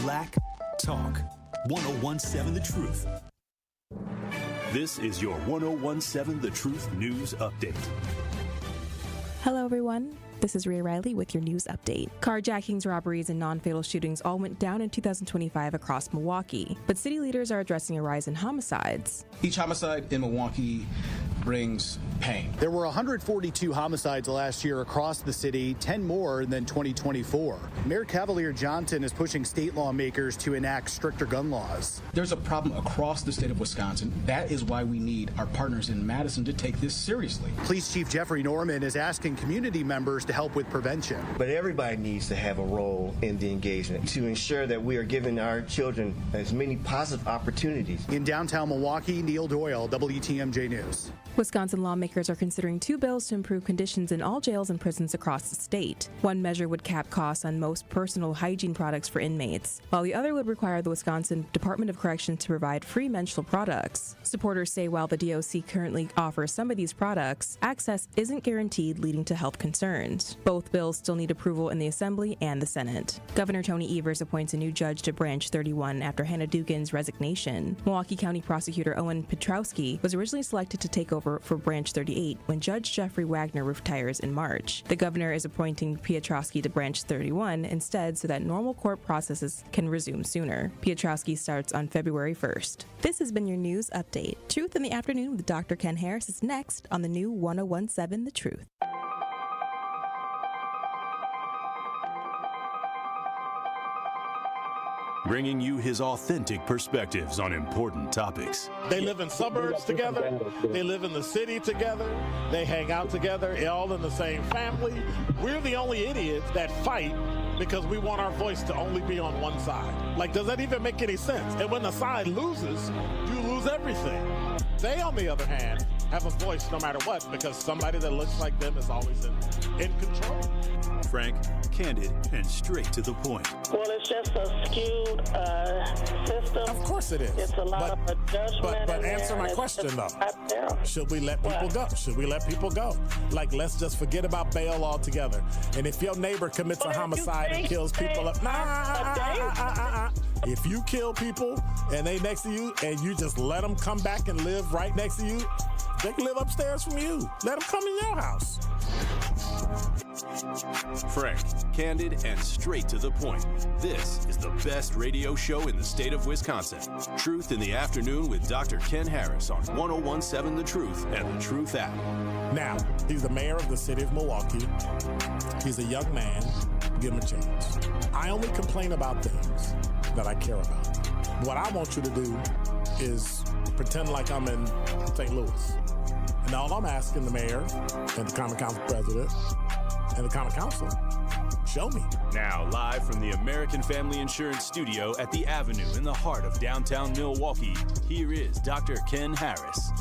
Black Talk. 1017 The Truth. This is your 1017 The Truth News Update. Hello, everyone. This is Rhea Riley with your news update. Carjackings, robberies, and non-fatal shootings all went down in 2025 across Milwaukee, but city leaders are addressing a rise in homicides. Each homicide in Milwaukee brings pain. There were 142 homicides last year across the city, 10 more than 2024. Mayor Cavalier Johnson is pushing state lawmakers to enact stricter gun laws. There's a problem across the state of Wisconsin. That is why we need our partners in Madison to take this seriously. Police Chief Jeffrey Norman is asking community members to help with prevention. But everybody needs to have a role in the engagement to ensure that we are giving our children as many positive opportunities. In downtown Milwaukee, Neil Doyle, WTMJ News. Wisconsin lawmakers are considering two bills to improve conditions in all jails and prisons across the state. One measure would cap costs on most personal hygiene products for inmates, while the other would require the Wisconsin Department of Corrections to provide free menstrual products. Supporters say while the DOC currently offers some of these products, access isn't guaranteed, leading to health concerns. Both bills still need approval in the Assembly and the Senate. Governor Tony Evers appoints a new judge to Branch 31 after Hannah Dugan's resignation. Milwaukee County Prosecutor Owen Petrowski was originally selected to take over for Branch 38 when Judge Jeffrey Wagner retires in March. The governor is appointing Piotrowski to Branch 31 instead so that normal court processes can resume sooner. Piotrowski starts on February 1st. This has been your news update. Truth in the Afternoon with Dr. Ken Harris is next on the new 1017 The Truth. Bringing you his authentic perspectives on important topics. They live in suburbs together. They live in the city together. They hang out together, all in the same family. We're the only idiots that fight because we want our voice to only be on one side. Like, does that even make any sense? And when the side loses, you lose everything. They, on the other hand, have a voice no matter what because somebody that looks like them is always in control. Frank, candid, and straight to the point. Well, it's just a skewed system. Of course it is. It's a lot of judgment. But answer my question, though. Should we let people go? Should we let people go? Like, let's just forget about bail altogether. And if your neighbor commits a homicide and kills people up, if you kill people and they next to you and you just let them come back and live right next to you, they can live upstairs from you. Let them come in your house. Frank, candid, and straight to the point. This is the best radio show in the state of Wisconsin. Truth in the Afternoon with Dr. Ken Harris on 1017 The Truth and The Truth app. Now, he's the mayor of the city of Milwaukee. He's a young man. Give him a chance. I only complain about things that I care about. What I want you to do is pretend like I'm in St. Louis. And all I'm asking the mayor and the Common Council president and the Common Council, show me. Now, live from the American Family Insurance Studio at the Avenue in the heart of downtown Milwaukee, here is Dr. Ken Harris.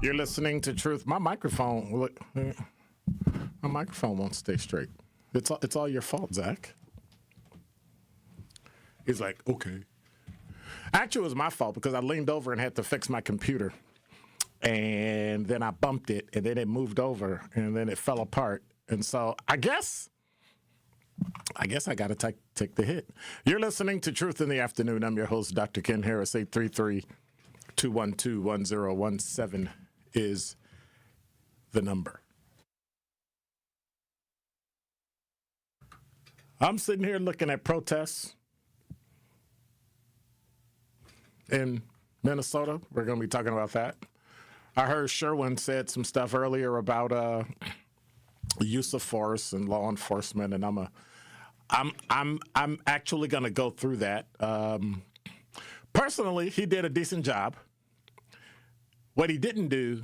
You're listening to Truth. My microphone won't stay straight. It's all your fault, Zach. He's like, okay. Actually, it was my fault because I leaned over and had to fix my computer. And then I bumped it, and then it moved over, and then it fell apart. And so I guess I got to take the hit. You're listening to Truth in the Afternoon. I'm your host, Dr. Ken Harris. 833-212-1017 is the number. I'm sitting here looking at protests in Minnesota. We're going to be talking about that. I heard Sherwin said some stuff earlier about use of force and law enforcement, and I'm actually going to go through that. Personally, he did a decent job What he didn't do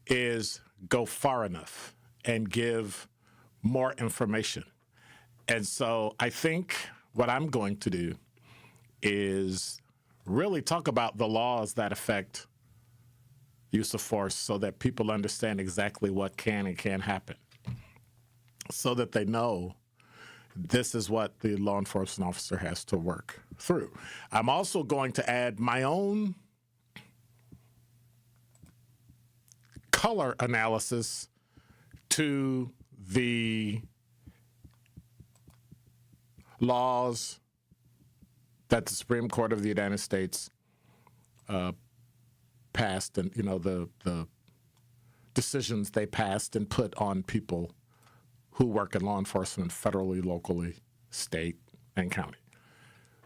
is go far enough and give more information. And so I think what I'm going to do is really talk about the laws that affect use of force so that people understand exactly what can and can't happen, so that they know this is what the law enforcement officer has to work through. I'm also going to add my own color analysis to the laws that the Supreme Court of the United States passed, and the decisions they passed and put on people who work in law enforcement federally, locally, state, and county.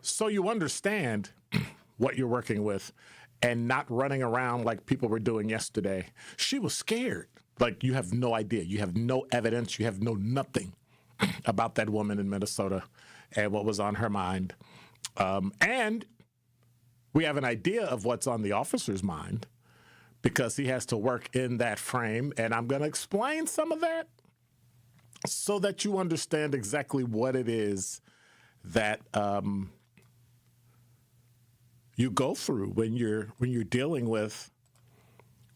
So you understand what you're working with and not running around like people were doing yesterday. She was scared. Like, you have no idea. You have no evidence. You have nothing about that woman in Minnesota and what was on her mind. And we have an idea of what's on the officer's mind because he has to work in that frame. And I'm going to explain some of that so that you understand exactly what it is that you go through when you're dealing with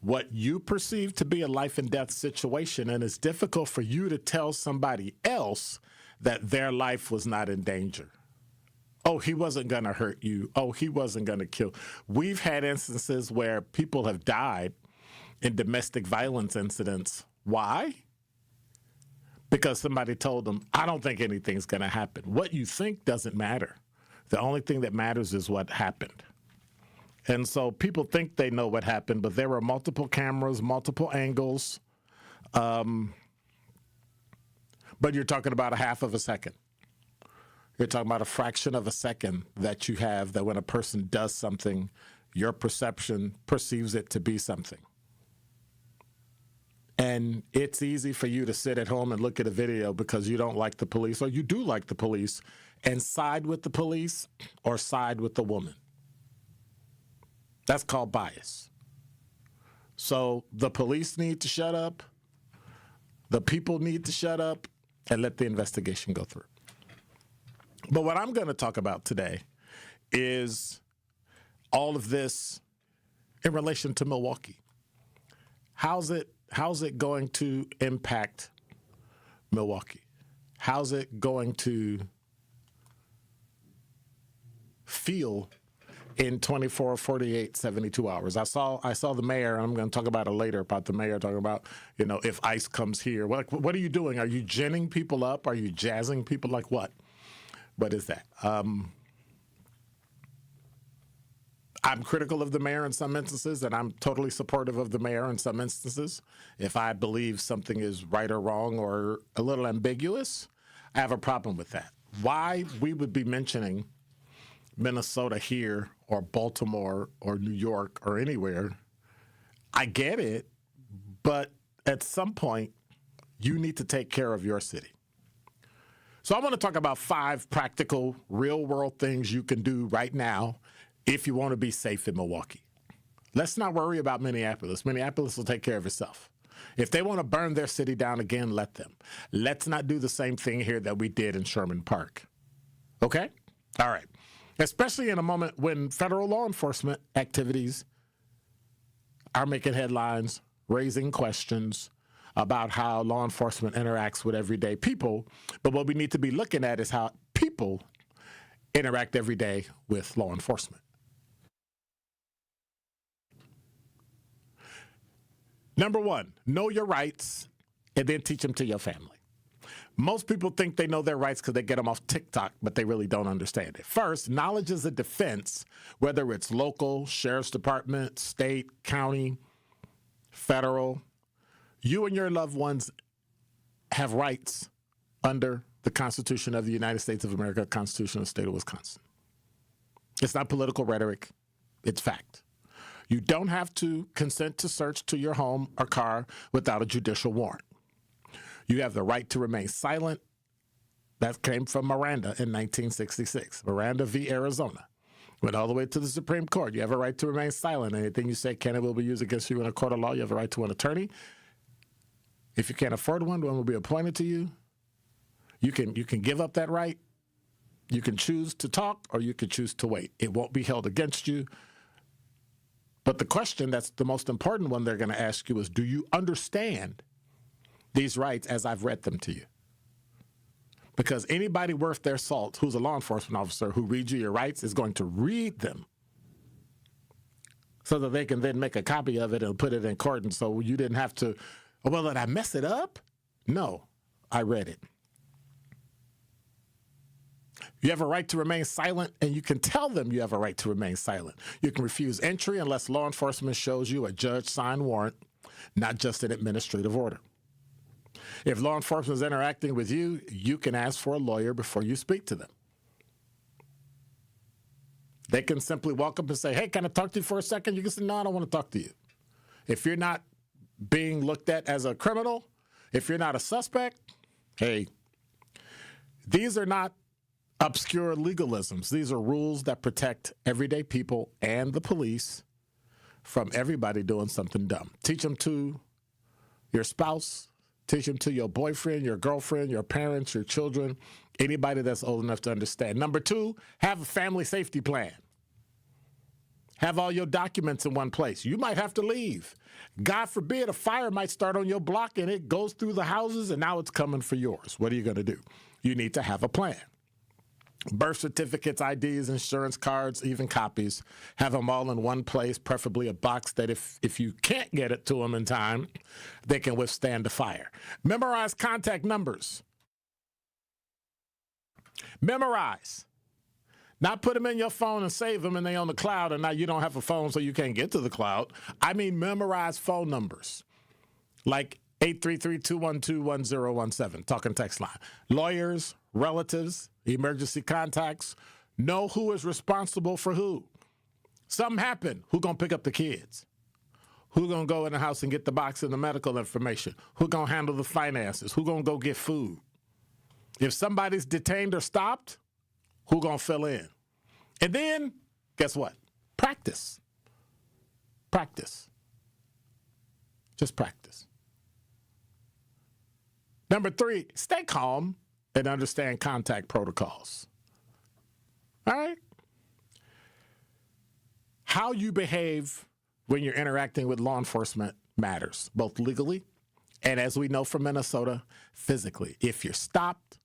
what you perceive to be a life and death situation, and it's difficult for you to tell somebody else that their life was not in danger. Oh, he wasn't going to hurt you. Oh, he wasn't going to kill. We've had instances where people have died in domestic violence incidents. Why? Because somebody told them, I don't think anything's going to happen. What you think doesn't matter. The only thing that matters is what happened. And so people think they know what happened, but there were multiple cameras, multiple angles. But you're talking about a half of a second. You're talking about a fraction of a second that you have that when a person does something, your perception perceives it to be something. And it's easy for you to sit at home and look at a video because you don't like the police, or you do like the police, and side with the police or side with the woman. That's called bias. So the police need to shut up, the people need to shut up, and let the investigation go through. But what I'm going to talk about today is all of this in relation to Milwaukee. How's it going to impact Milwaukee? How's it going to feel in 24, 48, 72 hours? I saw the mayor, and I'm going to talk about it later, about the mayor talking about, if ICE comes here. What are you doing? Are you ginning people up? Are you jazzing people? Like what? What is that? I'm critical of the mayor in some instances, and I'm totally supportive of the mayor in some instances. If I believe something is right or wrong or a little ambiguous, I have a problem with that. Why we would be mentioning Minnesota here or Baltimore or New York or anywhere, I get it, but at some point, you need to take care of your city. So I want to talk about 5 practical, real-world things you can do right now if you want to be safe in Milwaukee. Let's not worry about Minneapolis. Minneapolis will take care of itself. If they want to burn their city down again, let them. Let's not do the same thing here that we did in Sherman Park. Okay? All right. Especially in a moment when federal law enforcement activities are making headlines, raising questions about how law enforcement interacts with everyday people. But what we need to be looking at is how people interact every day with law enforcement. Number 1, know your rights and then teach them to your family. Most people think they know their rights because they get them off TikTok, but they really don't understand it. First, knowledge is a defense, whether it's local, sheriff's department, state, county, federal. You and your loved ones have rights under the Constitution of the United States of America, Constitution of the State of Wisconsin. It's not political rhetoric. It's fact. You don't have to consent to search to your home or car without a judicial warrant. You have the right to remain silent. That came from Miranda in 1966, Miranda v. Arizona. Went all the way to the Supreme Court. You have a right to remain silent. Anything you say can and will be used against you in a court of law. You have a right to an attorney. If you can't afford one will be appointed to you. You can give up that right. You can choose to talk or you can choose to wait. It won't be held against you. But the question that's the most important one they're going to ask you is, do you understand these rights as I've read them to you? Because anybody worth their salt who's a law enforcement officer who reads you your rights is going to read them so that they can then make a copy of it and put it in court. And so you didn't have to, oh, well, did I mess it up? No, I read it. You have a right to remain silent, and you can tell them you have a right to remain silent. You can refuse entry unless law enforcement shows you a judge-signed warrant, not just an administrative order. If law enforcement is interacting with you, you can ask for a lawyer before you speak to them. They can simply walk up and say, hey, can I talk to you for a second? You can say, no, I don't want to talk to you. If you're not being looked at as a criminal, if you're not a suspect, hey, these are not obscure legalisms. These are rules that protect everyday people and the police from everybody doing something dumb. Teach them to your spouse. Teach them to your boyfriend, your girlfriend, your parents, your children, anybody that's old enough to understand. Number 2, have a family safety plan. Have all your documents in one place. You might have to leave. God forbid a fire might start on your block and it goes through the houses and now it's coming for yours. What are you going to do? You need to have a plan. Birth certificates, IDs, insurance cards, even copies. Have them all in one place, preferably a box that if you can't get it to them in time, they can withstand the fire. Memorize contact numbers. Memorize. Not put them in your phone and save them and they're on the cloud and now you don't have a phone so you can't get to the cloud. I mean memorize phone numbers. Like 833-212-1017, talking text line. Lawyers, relatives, emergency contacts, know who is responsible for who. Something happened. Who gonna pick up the kids? Who gonna go in the house and get the box and the medical information? Who gonna handle the finances? Who gonna go get food? If somebody's detained or stopped, who gonna fill in? And then, guess what? Practice. Practice. Just practice. Number 3, stay calm and understand contact protocols. All right? How you behave when you're interacting with law enforcement matters, both legally and, as we know from Minnesota, physically. If you're stopped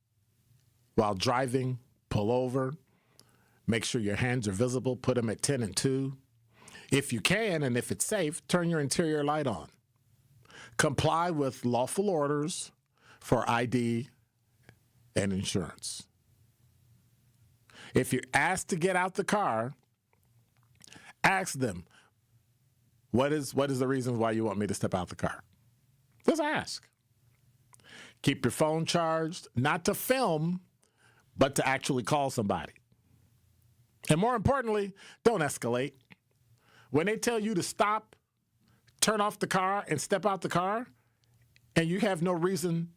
while driving, pull over, make sure your hands are visible, put them at 10 and 2. If you can, and if it's safe, turn your interior light on. Comply with lawful orders for ID and insurance. If you're asked to get out the car, ask them, what is the reason why you want me to step out the car? Just ask. Keep your phone charged, not to film, but to actually call somebody. And more importantly, don't escalate. When they tell you to stop, turn off the car, and step out the car, and you have no reason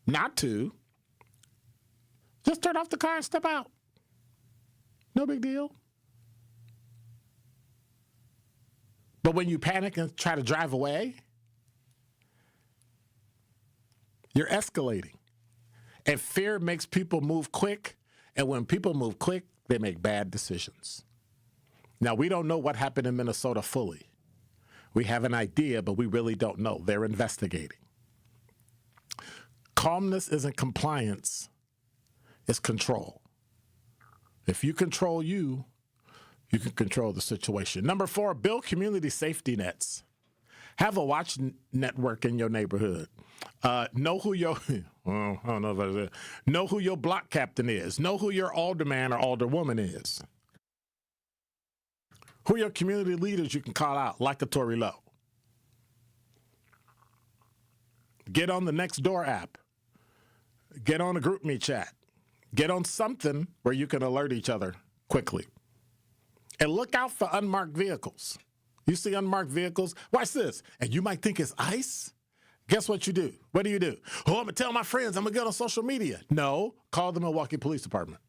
not to, just turn off the car and step out. No big deal. But when you panic and try to drive away, you're escalating. And fear makes people move quick. And when people move quick, they make bad decisions. Now, we don't know what happened in Minnesota fully. We have an idea, but we really don't know. They're investigating. Calmness isn't compliance, it's control. If you control you can control the situation. Number 4, build community safety nets. Have a watch network in your neighborhood. Know who your I don't know if I said. Know who your block captain is. Know who your alderman or alderwoman is. Who are your community leaders you can call out, like a Tory Lowe. Get on the Nextdoor app. Get on a GroupMe chat. Get on something where you can alert each other quickly. And look out for unmarked vehicles. You see unmarked vehicles? Watch this. And you might think it's ICE. Guess what you do? What do you do? Oh, I'm going to tell my friends. I'm going to get on social media. No, call the Milwaukee Police Department.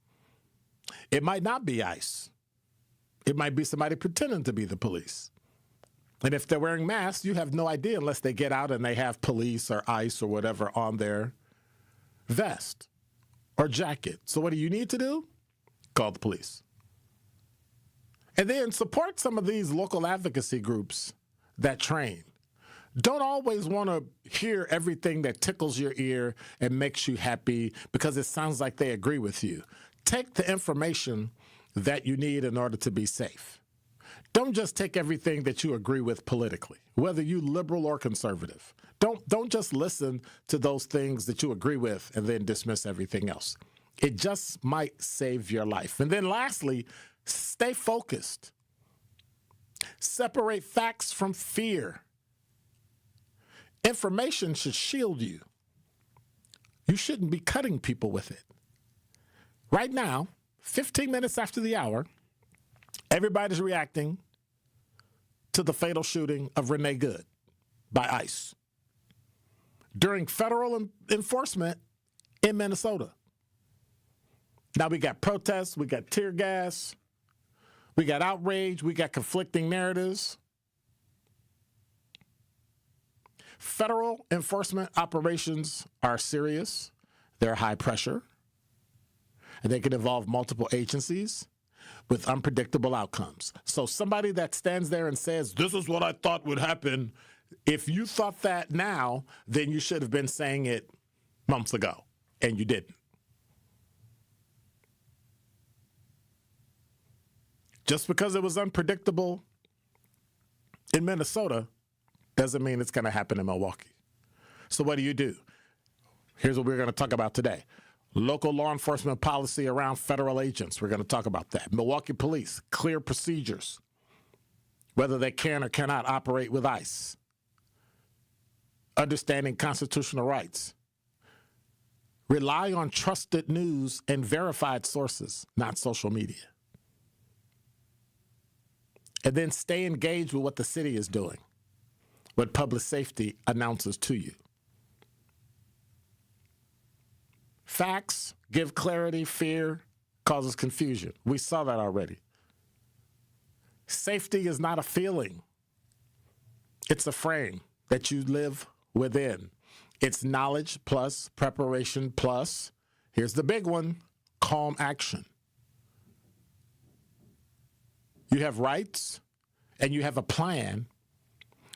It might not be ICE. It might be somebody pretending to be the police. And if they're wearing masks, you have no idea unless they get out and they have police or ICE or whatever on their vest or jacket. So what do you need to do? Call the police. And then support some of these local advocacy groups that train. Don't always want to hear everything that tickles your ear and makes you happy because it sounds like they agree with you. Take the information that you need in order to be safe. Don't just take everything that you agree with politically, whether you liberal or conservative. Don't just listen to those things that you agree with and then dismiss everything else. It just might save your life. And then lastly, stay focused. Separate facts from fear. Information should shield you. You shouldn't be cutting people with it. Right now, 15 minutes after the hour, everybody's reacting to the fatal shooting of Renee Good by ICE during federal enforcement in Minnesota. Now we got protests, we got tear gas, we got outrage, we got conflicting narratives. Federal enforcement operations are serious. They're high pressure. And they can involve multiple agencies with unpredictable outcomes. So somebody that stands there and says, this is what I thought would happen, if you thought that now, then you should have been saying it months ago, and you didn't. Just because it was unpredictable in Minnesota doesn't mean it's going to happen in Milwaukee. So what do? Here's what we're going to talk about today. Local law enforcement policy around federal agents. We're going to talk about that. Milwaukee police, clear procedures, whether they can or cannot operate with ICE. Understanding constitutional rights. Rely on trusted news and verified sources, not social media. And then stay engaged with what the city is doing, what public safety announces to you. Facts give clarity, fear causes confusion. We saw that already. Safety is not a feeling. It's a frame that you live within. It's knowledge plus preparation plus, here's the big one, calm action. You have rights and you have a plan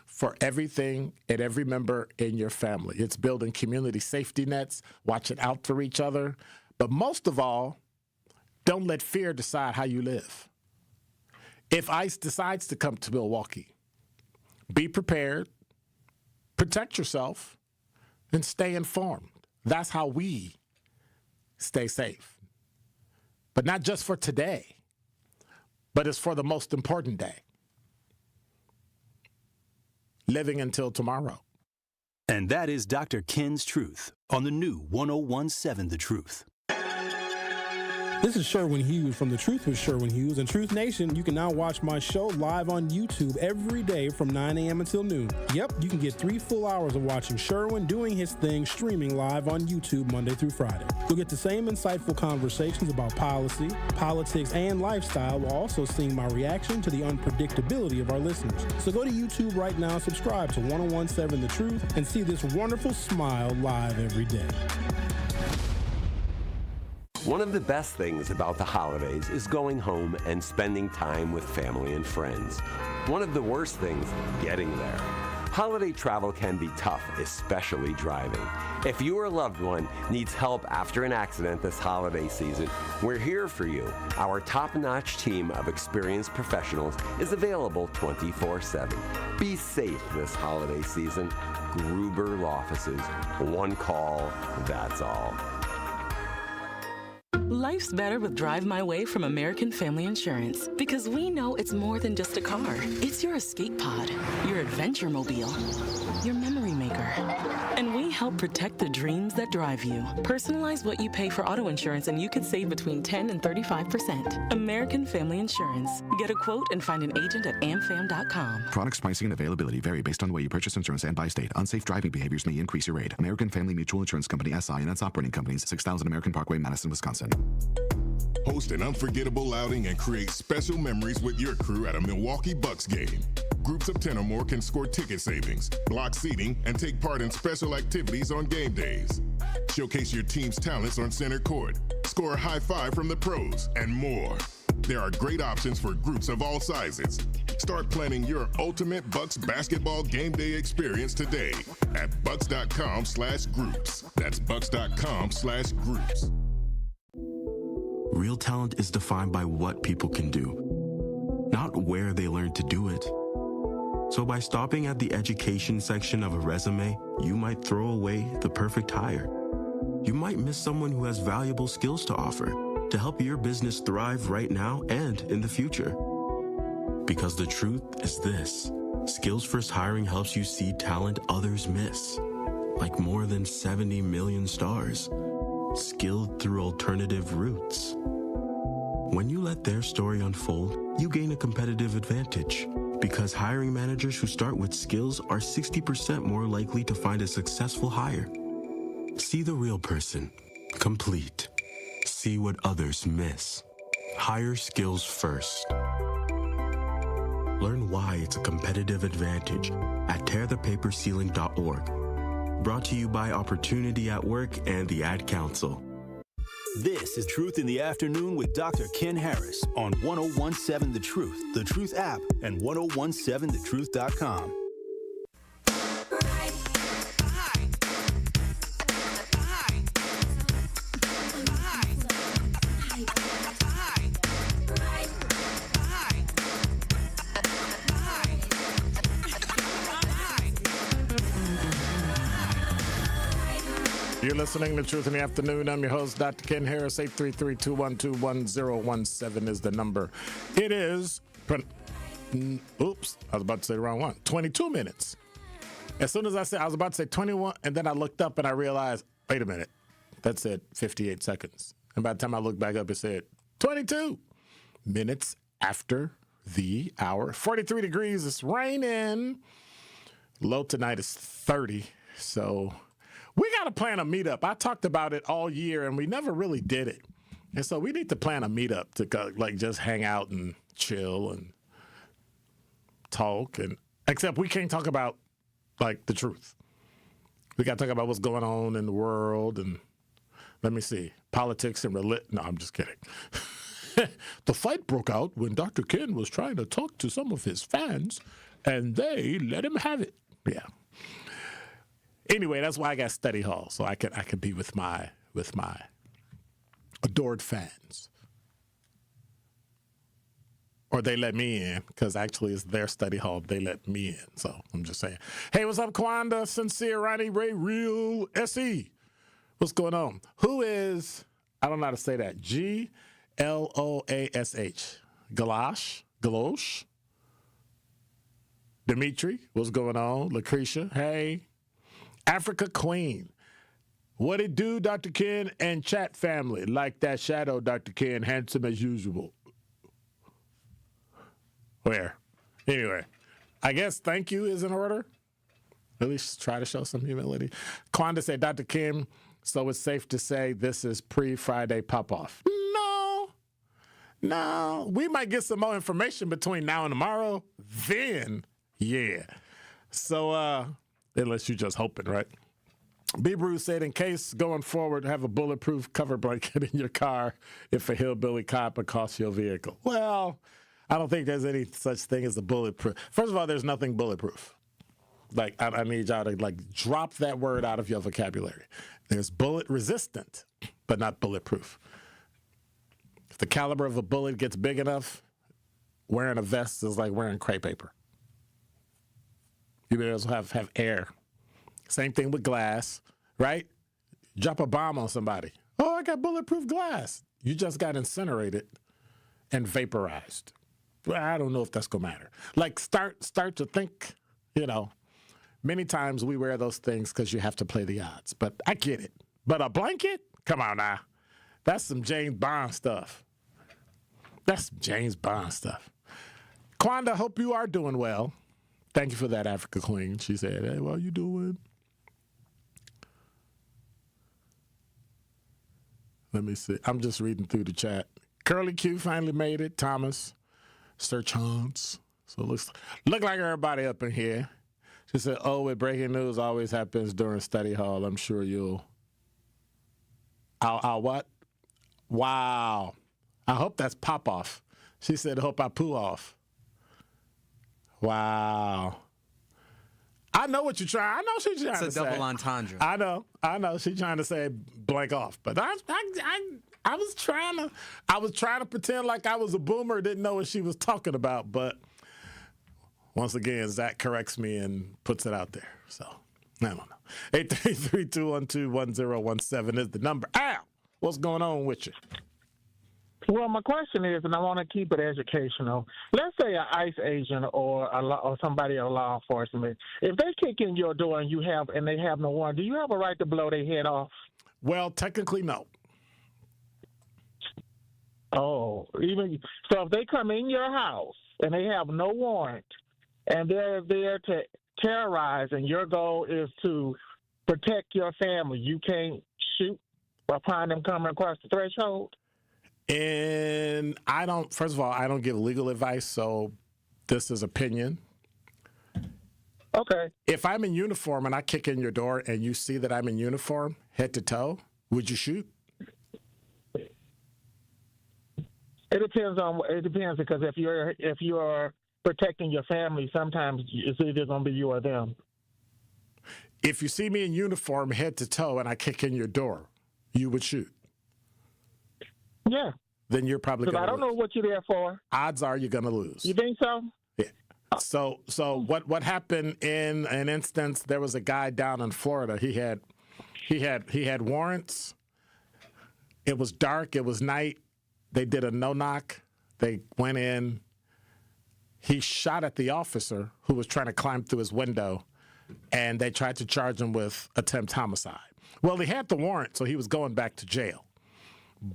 for everything and every member in your family. It's building community safety nets, watching out for each other. But most of all, don't let fear decide how you live. If ICE decides to come to Milwaukee, be prepared, protect yourself, and stay informed. That's how we stay safe. But not just for today, but it's for the most important day. Living until tomorrow. And that is Dr. Ken's Truth on the new 101.7 The Truth. This is Sherwin Hughes from The Truth with Sherwin Hughes. And Truth Nation, you can now watch my show live on YouTube every day from 9 a.m. until noon. Yep, you can get 3 full hours of watching Sherwin doing his thing streaming live on YouTube Monday through Friday. You'll get the same insightful conversations about policy, politics, and lifestyle while also seeing my reaction to the unpredictability of our listeners. So go to YouTube right now, subscribe to 101.7 The Truth, and see this wonderful smile live every day. One of the best things about the holidays is going home and spending time with family and friends. One of the worst things, getting there. Holiday travel can be tough, especially driving. If you or a loved one needs help after an accident this holiday season, we're here for you. Our top-notch team of experienced professionals is available 24/7. Be safe this holiday season. Gruber Law Offices. One call, that's all. Life's better with Drive My Way from American Family Insurance, because we know it's more than just a car. It's your escape pod, your adventure mobile, your memory maker. And we help protect the dreams that drive you. Personalize what you pay for auto insurance and you could save between 10 and 35%. American Family Insurance. Get a quote and find an agent at amfam.com. Products, pricing, and availability vary based on the way you purchase insurance and by state. Unsafe driving behaviors may increase your rate. American Family Mutual Insurance Company, SI, and its operating companies, 6000 American Parkway, Madison, Wisconsin. Host an unforgettable outing and create special memories with your crew at a Milwaukee Bucks game. Groups of 10 or more can score ticket savings, block seating, and take part in special activities on game days. Showcase your team's talents on center court, score a high five from the pros, and more. There are great options for groups of all sizes. Start planning your ultimate Bucks basketball game day experience today at bucks.com/groups. That's bucks.com/groups. Real talent is defined by what people can do, not where they learn to do it. So by stopping at the education section of a resume, you might throw away the perfect hire. You might miss someone who has valuable skills to offer to help your business thrive right now and in the future. Because the truth is this: Skills First Hiring helps you see talent others miss, like more than 70 million stars, skilled through alternative routes. When you let their story unfold, you gain a competitive advantage, because hiring managers who start with skills are 60% more likely to find a successful hire. See the real person, complete. See what others miss. Hire skills first. Learn why it's a competitive advantage at tearthepaperceiling.org. Brought to you by Opportunity at Work and the Ad Council. This is Truth in the Afternoon with Dr. Ken Harris on 1017 The Truth app, and 1017thetruth.com. You're listening to Truth in the Afternoon. I'm your host, Dr. Ken Harris. 833-212-1017 is the number. It is, oops, I was about to say the wrong one, 22 minutes. As soon as I said, I was about to say 21, and then I looked up and I realized, wait a minute, that said 58 seconds. And by the time I looked back up, it said 22 minutes after the hour. 43 degrees, it's raining. Low tonight is 30, so we got to plan a meetup. I talked about it all year, and we never really did it. And so we need to plan a meetup to go, like, just hang out and chill and talk. And except we can't talk about, like, the truth. We got to talk about what's going on in the world and, let me see, politics and religion. No, I'm just kidding. The fight broke out when Dr. Ken was trying to talk to some of his fans, and they let him have it. Yeah. Anyway, that's why I got study hall, so I can be with my adored fans. Or they let me in, because actually it's their study hall. They let me in, so I'm just saying. Hey, what's up, Kwanda, Sincere, Ronnie, Ray, Real, SE? What's going on? Who is, I don't know how to say that, Gloash? Galosh? Dimitri, what's going on? Lucretia, hey. Africa Queen. What it do, Dr. Ken and chat family? Like that shadow, Dr. Ken, handsome as usual. Where? Anyway, I guess thank you is in order. At least try to show some humility. Kwanda said, Dr. Kim, so it's safe to say this is pre-Friday pop-off. No. We might get some more information between now and tomorrow. Then, yeah. So, unless you're just hoping, right? B. Bruce said, in case going forward, have a bulletproof cover blanket in your car if a hillbilly cop accosts your vehicle. Well, I don't think there's any such thing as a bulletproof. First of all, there's nothing bulletproof. Like, I need y'all to, like, drop that word out of your vocabulary. There's bullet resistant, but not bulletproof. If the caliber of a bullet gets big enough, wearing a vest is like wearing crepe paper. You may as well have air. Same thing with glass, right? Drop a bomb on somebody. Oh, I got bulletproof glass. You just got incinerated and vaporized. Well, I don't know if that's going to matter. Like, start to think, many times we wear those things because you have to play the odds. But I get it. But a blanket? Come on now. That's some James Bond stuff. Kwanda, hope you are doing well. Thank you for that, Africa Queen. She said, hey, well, you doing? Let me see. I'm just reading through the chat. Curly Q finally made it. Thomas, Sir Chance. So look like everybody up in here. She said, "Oh, with breaking news always happens during study hall. I'm sure you'll." I'll what? Wow. I hope that's pop off. She said, "Hope I poo off." Wow. I know what you're trying. I know she's trying to say. It's a double entendre. I know. She's trying to say blank off, but I was trying to pretend like I was a boomer, didn't know what she was talking about. But once again, Zach corrects me and puts it out there. So I don't know. 833-212-1017 is the number. Al, what's going on with you? Well, my question is, and I want to keep it educational. Let's say an ICE agent or somebody in law enforcement, if they kick in your door and they have no warrant, do you have a right to blow their head off? Well, technically, no. Oh, so if they come in your house and they have no warrant and they're there to terrorize, and your goal is to protect your family, you can't shoot upon them coming across the threshold? And first of all, I don't give legal advice, so this is opinion. Okay. If I'm in uniform and I kick in your door and you see that I'm in uniform, head to toe, would you shoot? It depends because if you're protecting your family, sometimes it's either going to be you or them. If you see me in uniform, head to toe, and I kick in your door, you would shoot. Yeah. Then you're probably going to lose. I don't know what you're there for. Odds are you're going to lose. You think so? Yeah. So what happened in an instance, there was a guy down in Florida. He had warrants. It was dark. It was night. They did a no-knock. They went in. He shot at the officer who was trying to climb through his window, and they tried to charge him with attempt homicide. Well, he had the warrant, so he was going back to jail.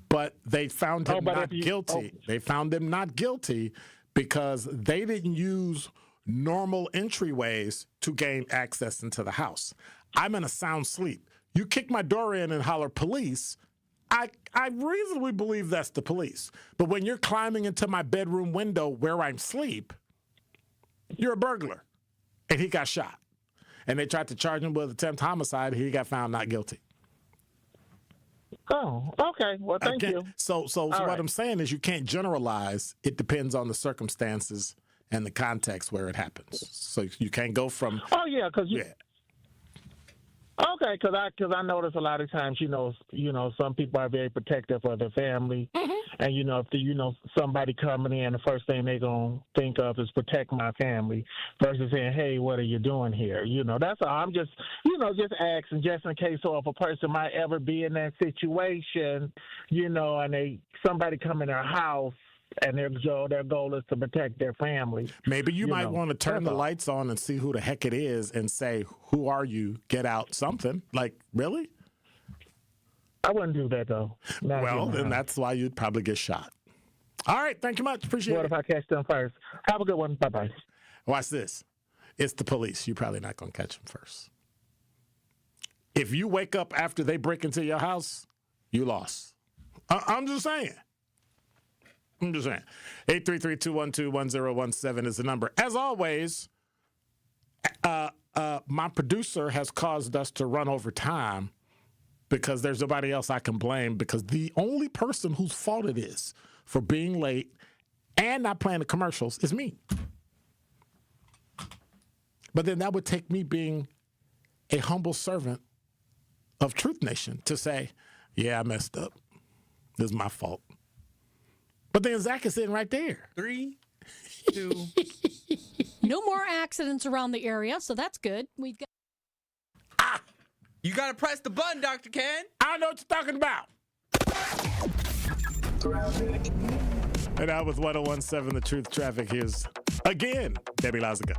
But they found him not guilty. They found him not guilty because they didn't use normal entryways to gain access into the house. I'm in a sound sleep. You kick my door in and holler police, I reasonably believe that's the police. But when you're climbing into my bedroom window where I'm asleep, you're a burglar. And he got shot. And they tried to charge him with attempt homicide. He got found not guilty. Oh, okay. Well, thank you. So what I'm saying is you can't generalize. It depends on the circumstances and the context where it happens. So you can't go from. Oh yeah, because Okay, because I notice a lot of times, some people are very protective of their family, and if somebody coming in, the first thing they're gonna think of is protect my family, versus saying, hey, what are you doing here? That's all. I'm just asking, just in case, so if a person might ever be in that situation, and somebody come in their house. And their goal is to protect their family. Maybe you might want to turn the lights on and see who the heck it is and say, who are you? Get out something. Like, really? I wouldn't do that, though. Well, then that's why you'd probably get shot. All right. Thank you much. Appreciate it. What if I catch them first? Have a good one. Bye-bye. Watch this. It's the police. You're probably not going to catch them first. If you wake up after they break into your house, you lost. I'm just saying. 833-212-1017 is the number. As always, my producer has caused us to run over time because there's nobody else I can blame, because the only person whose fault it is for being late and not playing the commercials is me. But then that would take me being a humble servant of Truth Nation to say, yeah, I messed up. This is my fault. But then Zach is sitting right there. 3, 2. No more accidents around the area, so that's good. We've got. You got to press the button, Dr. Ken. I know what you're talking about. And that was 1017 The Truth Traffic. Here's again Debbie Lazaga.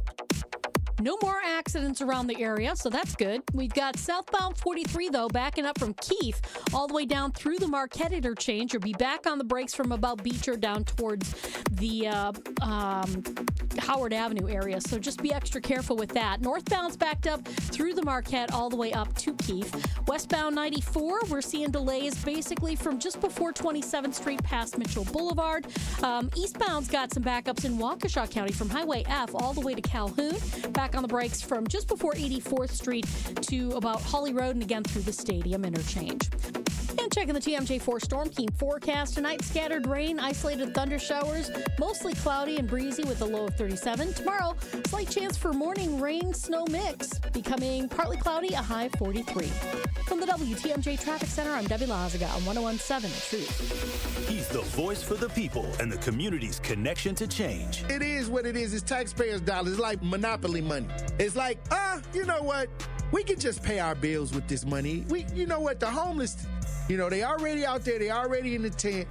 No more accidents around the area, so that's good. We've got southbound 43, though, backing up from Keith all the way down through the Marquette interchange. You'll be back on the brakes from about Beecher down towards the Howard Avenue area, so just be extra careful with that. Northbound's backed up through the Marquette all the way up to Keith. Westbound 94, we're seeing delays basically from just before 27th Street past Mitchell Boulevard. Eastbound's got some backups in Waukesha County from Highway F all the way to Calhoun. Back on the brakes from just before 84th Street to about Holly Road and again through the Stadium interchange. And checking the TMJ4 Storm Team forecast tonight, scattered rain, isolated thunder showers, mostly cloudy and breezy with a low of 37. Tomorrow, slight chance for morning rain snow mix, becoming partly cloudy, a high 43. From the WTMJ Traffic Center, I'm Debbie Lazaga on 101.7 The Truth. He's the voice for the people and the community's connection to change. It is what it is. It's taxpayers' dollars. It's like monopoly money. It's like, you know what? We can just pay our bills with this money. You know what? The homeless, they already out there. They already in the tent.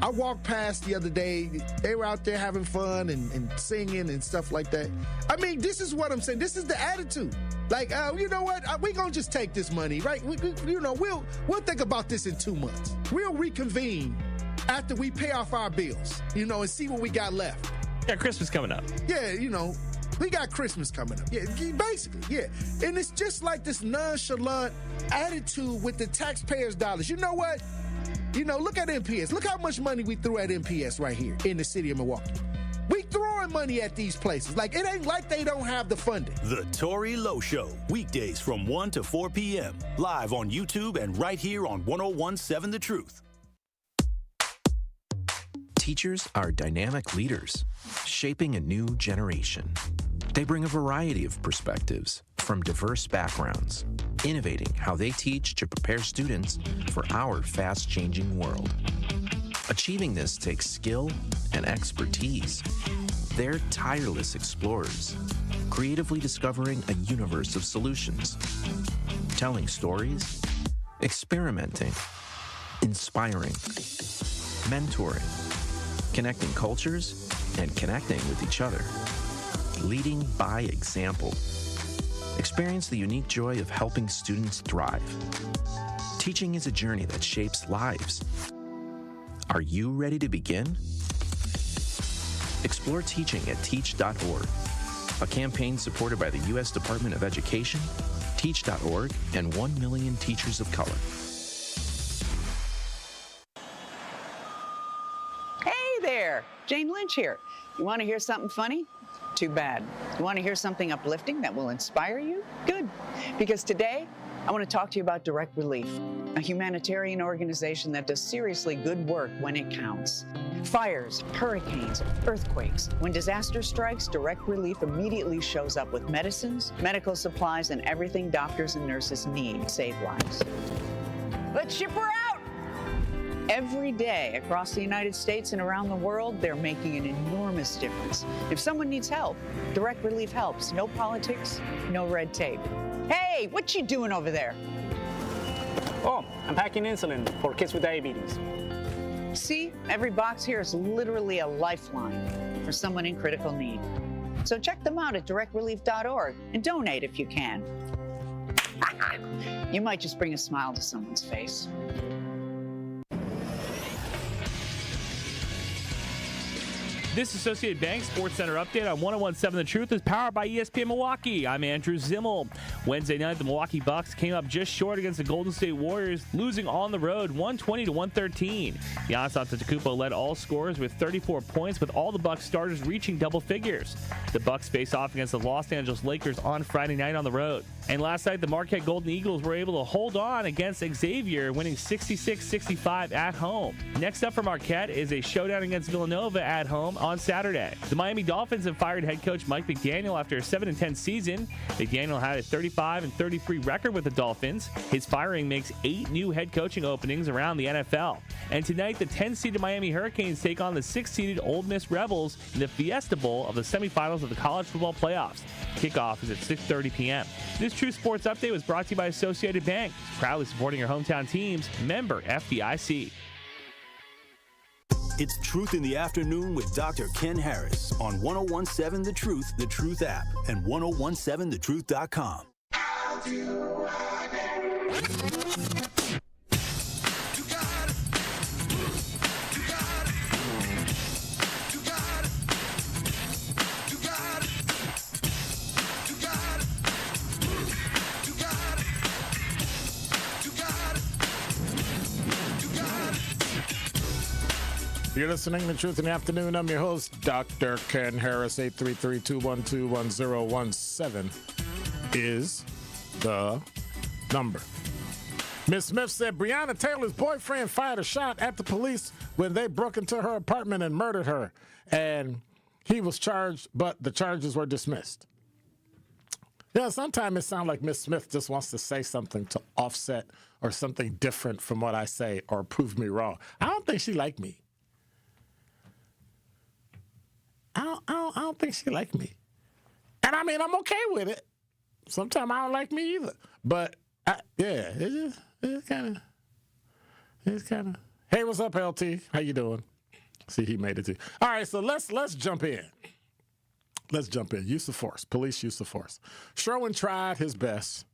I walked past the other day. They were out there having fun and singing and stuff like that. I mean, this is what I'm saying. This is the attitude. Like, you know what? We're going to just take this money, right? We'll think about this in 2 months. We'll reconvene after we pay off our bills, and see what we got left. Yeah, Christmas coming up. Yeah, we got Christmas coming up. Yeah, basically, yeah. And it's just like this nonchalant attitude with the taxpayers' dollars. You know what? Look at MPS. Look how much money we threw at MPS right here in the city of Milwaukee. We throwing money at these places. Like, it ain't like they don't have the funding. The Tori Lowe Show, weekdays from 1 to 4 p.m. Live on YouTube and right here on 101.7 The Truth. Teachers are dynamic leaders, shaping a new generation. They bring a variety of perspectives from diverse backgrounds, innovating how they teach to prepare students for our fast-changing world. Achieving this takes skill and expertise. They're tireless explorers, creatively discovering a universe of solutions, telling stories, experimenting, inspiring, mentoring, connecting cultures, and connecting with each other. Leading by example. Experience the unique joy of helping students thrive. Teaching is a journey that shapes lives. Are you ready to begin? Explore teaching at teach.org, a campaign supported by the U.S. Department of Education, teach.org, and 1 million teachers of color. Hey there, Jane Lynch here. You want to hear something funny? Too bad. You want to hear something uplifting that will inspire you? Good. Because today, I want to talk to you about Direct Relief, a humanitarian organization that does seriously good work when it counts. Fires, hurricanes, earthquakes. When disaster strikes, Direct Relief immediately shows up with medicines, medical supplies, and everything doctors and nurses need to save lives. Let's ship her out! Every day across the United States and around the world, they're making an enormous difference. If someone needs help, Direct Relief helps. No politics, no red tape. Hey, what you doing over there? Oh, I'm packing insulin for kids with diabetes. See, every box here is literally a lifeline for someone in critical need. So check them out at directrelief.org and donate if you can. You might just bring a smile to someone's face. This Associated Bank Sports Center update on 101.7 The Truth is powered by ESPN Milwaukee. I'm Andrew Zimmel. Wednesday night, the Milwaukee Bucks came up just short against the Golden State Warriors, losing on the road 120-113. Giannis Antetokounmpo led all scorers with 34 points, with all the Bucks starters reaching double figures. The Bucks face off against the Los Angeles Lakers on Friday night on the road. And last night, the Marquette Golden Eagles were able to hold on against Xavier, winning 66-65 at home. Next up for Marquette is a showdown against Villanova at home on Saturday. The Miami Dolphins have fired head coach Mike McDaniel after a 7-10 season. McDaniel had a 35-33 record with the Dolphins. His firing makes 8 new head coaching openings around the NFL. And tonight, the 10-seeded Miami Hurricanes take on the 6-seeded Ole Miss Rebels in the Fiesta Bowl of the semifinals of the college football playoffs. Kickoff is at 6:30 p.m. This True Sports Update was brought to you by Associated Bank, proudly supporting your hometown teams. Member FDIC. It's Truth in the Afternoon with Dr. Ken Harris on 1017 The Truth app, and 1017thetruth.com. You're listening to Truth in the Afternoon. I'm your host, Dr. Ken Harris. 833-212-1017 is the number. Ms. Smith said Breonna Taylor's boyfriend fired a shot at the police when they broke into her apartment and murdered her. And he was charged, but the charges were dismissed. Yeah, sometimes it sounds like Ms. Smith just wants to say something to offset or something different from what I say or prove me wrong. I don't think she liked me. I don't think she liked me. And I mean, I'm okay with it. Sometimes I don't like me either. But, it's kind of. Hey, what's up, LT? How you doing? See, he made it too. All right, so let's jump in. Let's jump in. Use of force. Police use of force. Sherwin tried his best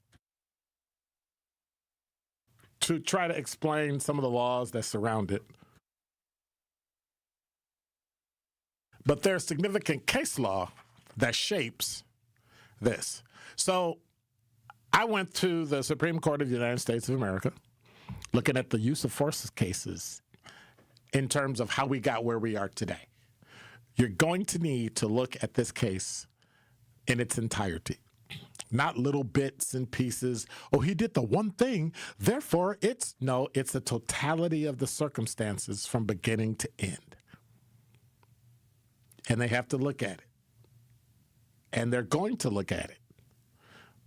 to try to explain some of the laws that surround it. But there's significant case law that shapes this. So I went to the Supreme Court of the United States of America looking at the use of force cases in terms of how we got where we are today. You're going to need to look at this case in its entirety, not little bits and pieces. Oh, he did the one thing, therefore it's the totality of the circumstances from beginning to end. And they have to look at it. And they're going to look at it.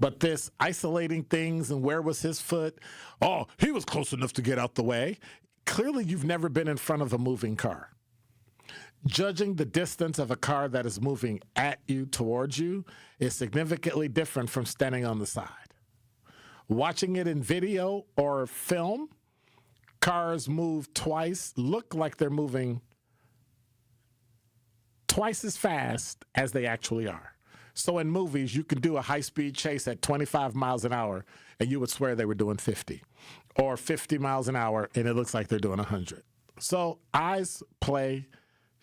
But this isolating things and where was his foot? Oh, he was close enough to get out the way. Clearly, you've never been in front of a moving car. Judging the distance of a car that is moving at you, towards you, is significantly different from standing on the side. Watching it in video or film, cars move twice, look like they're moving twice as fast as they actually are. So in movies, you can do a high-speed chase at 25 miles an hour, and you would swear they were doing 50. Or 50 miles an hour, and it looks like they're doing 100. So eyes play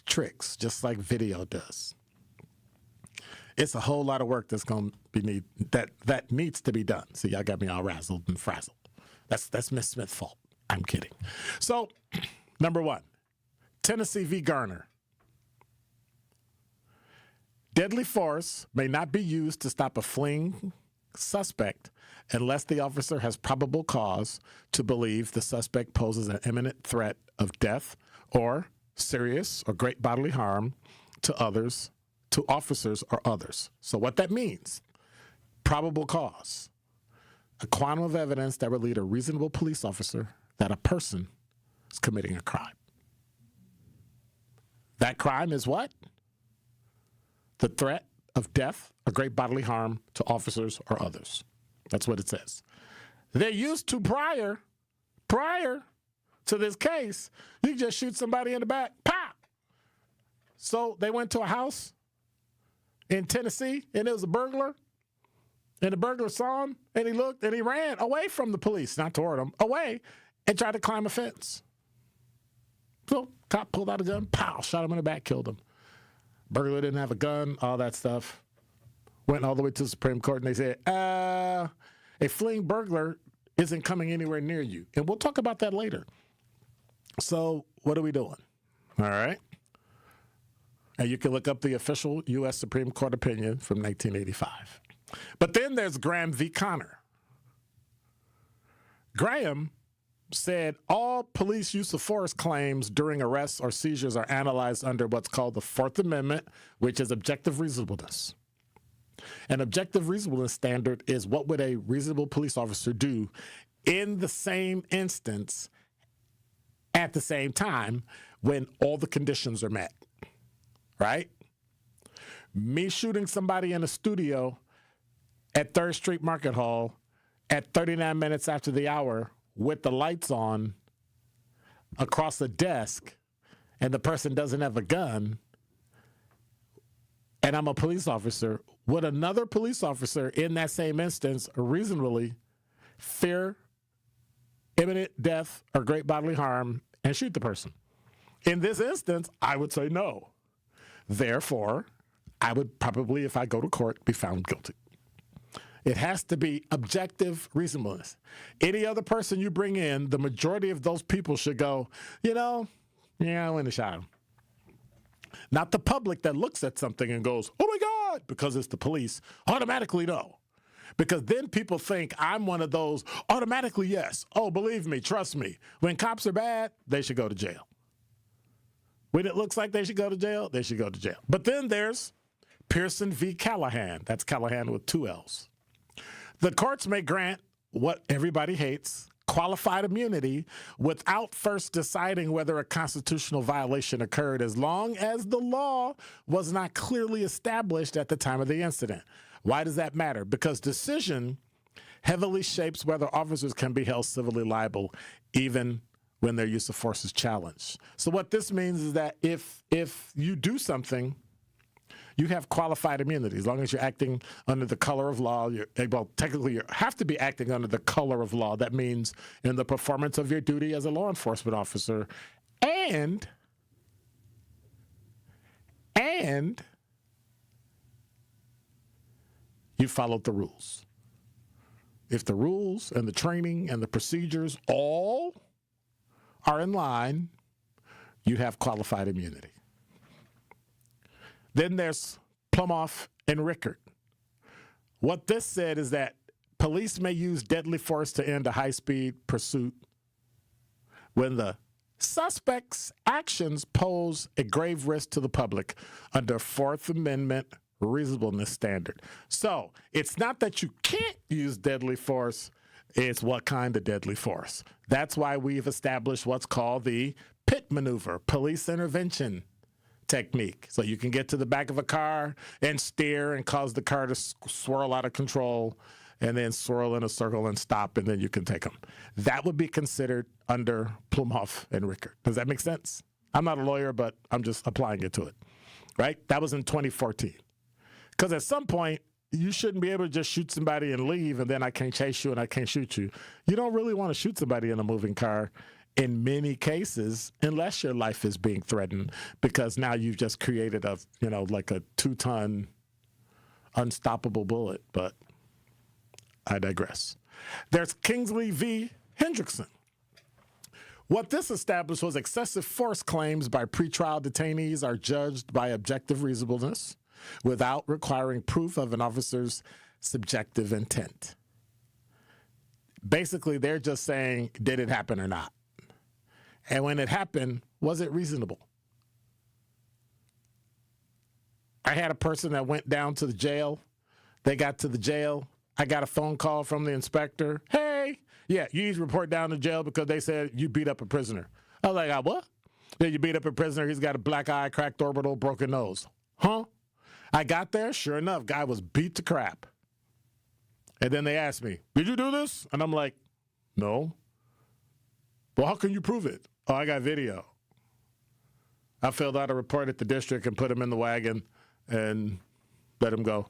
tricks, just like video does. It's a whole lot of work that's going to be that needs to be done. See, y'all got me all razzled and frazzled. That's Miss Smith's fault. I'm kidding. So, number one, Tennessee v. Garner. Deadly force may not be used to stop a fleeing suspect unless the officer has probable cause to believe the suspect poses an imminent threat of death or serious or great bodily harm to others, to officers or others. So what that means, probable cause, a quantum of evidence that would lead a reasonable police officer that a person is committing a crime. That crime is what? The threat of death or great bodily harm to officers or others. That's what it says. They used to prior to this case, you just shoot somebody in the back, pop. So they went to a house in Tennessee, and it was a burglar, and the burglar saw him, and he looked, and he ran away from the police, not toward them, away, and tried to climb a fence. So cop pulled out a gun, pow, shot him in the back, killed him. Burglar didn't have a gun, all that stuff. Went all the way to the Supreme Court, and they said, a fleeing burglar isn't coming anywhere near you. And we'll talk about that later. So what are we doing? All right. And you can look up the official U.S. Supreme Court opinion from 1985. But then there's Graham v. Connor. Graham said all police use of force claims during arrests or seizures are analyzed under what's called the Fourth Amendment, which is objective reasonableness. An objective reasonableness standard is what would a reasonable police officer do in the same instance at the same time when all the conditions are met, right? Me shooting somebody in a studio at 3rd Street Market Hall at 39 minutes after the hour with the lights on across the desk and the person doesn't have a gun, and I'm a police officer, would another police officer in that same instance reasonably fear imminent death or great bodily harm and shoot the person? In this instance, I would say no. Therefore, I would probably, if I go to court, be found guilty. It has to be objective reasonableness. Any other person you bring in, the majority of those people should go, I went and shot him. Not the public that looks at something and goes, oh my God, because it's the police, automatically no. Because then people think I'm one of those, automatically yes. Oh, believe me, trust me. When cops are bad, they should go to jail. When it looks like they should go to jail, they should go to jail. But then there's Pearson v. Callahan. That's Callahan with 2 L's. The courts may grant what everybody hates, qualified immunity, without first deciding whether a constitutional violation occurred, as long as the law was not clearly established at the time of the incident. Why does that matter? Because decision heavily shapes whether officers can be held civilly liable, even when their use of force is challenged. So what this means is that if you do something, you have qualified immunity. As long as you're acting under the color of law, technically you have to be acting under the color of law. That means in the performance of your duty as a law enforcement officer, and you followed the rules. If the rules and the training and the procedures all are in line, you have qualified immunity. Then there's Plumhoff and Rickard. What this said is that police may use deadly force to end a high-speed pursuit when the suspect's actions pose a grave risk to the public under Fourth Amendment reasonableness standard. So it's not that you can't use deadly force, it's what kind of deadly force. That's why we've established what's called the pit maneuver, police intervention technique. So you can get to the back of a car and steer and cause the car to swirl out of control and then swirl in a circle and stop, and then you can take them. That would be considered under Plumhoff and Rickard. Does that make sense? I'm not a lawyer, but I'm just applying it to it, right? That was in 2014. Because at some point, you shouldn't be able to just shoot somebody and leave, and then I can't chase you and I can't shoot you. You don't really want to shoot somebody in a moving car in many cases, unless your life is being threatened, because now you've just created a 2-ton unstoppable bullet. But I digress. There's Kingsley v. Hendrickson. What this established was excessive force claims by pretrial detainees are judged by objective reasonableness without requiring proof of an officer's subjective intent. Basically, they're just saying, did it happen or not? And when it happened, was it reasonable? I had a person that went down to the jail. They got to the jail. I got a phone call from the inspector. Hey, yeah, you need to report down to jail because they said you beat up a prisoner. I was like, what? Yeah, you beat up a prisoner. He's got a black eye, cracked orbital, broken nose. Huh? I got there. Sure enough, guy was beat to crap. And then they asked me, did you do this? And I'm like, no. Well, how can you prove it? Oh, I got video. I filled out a report at the district and put him in the wagon and let him go.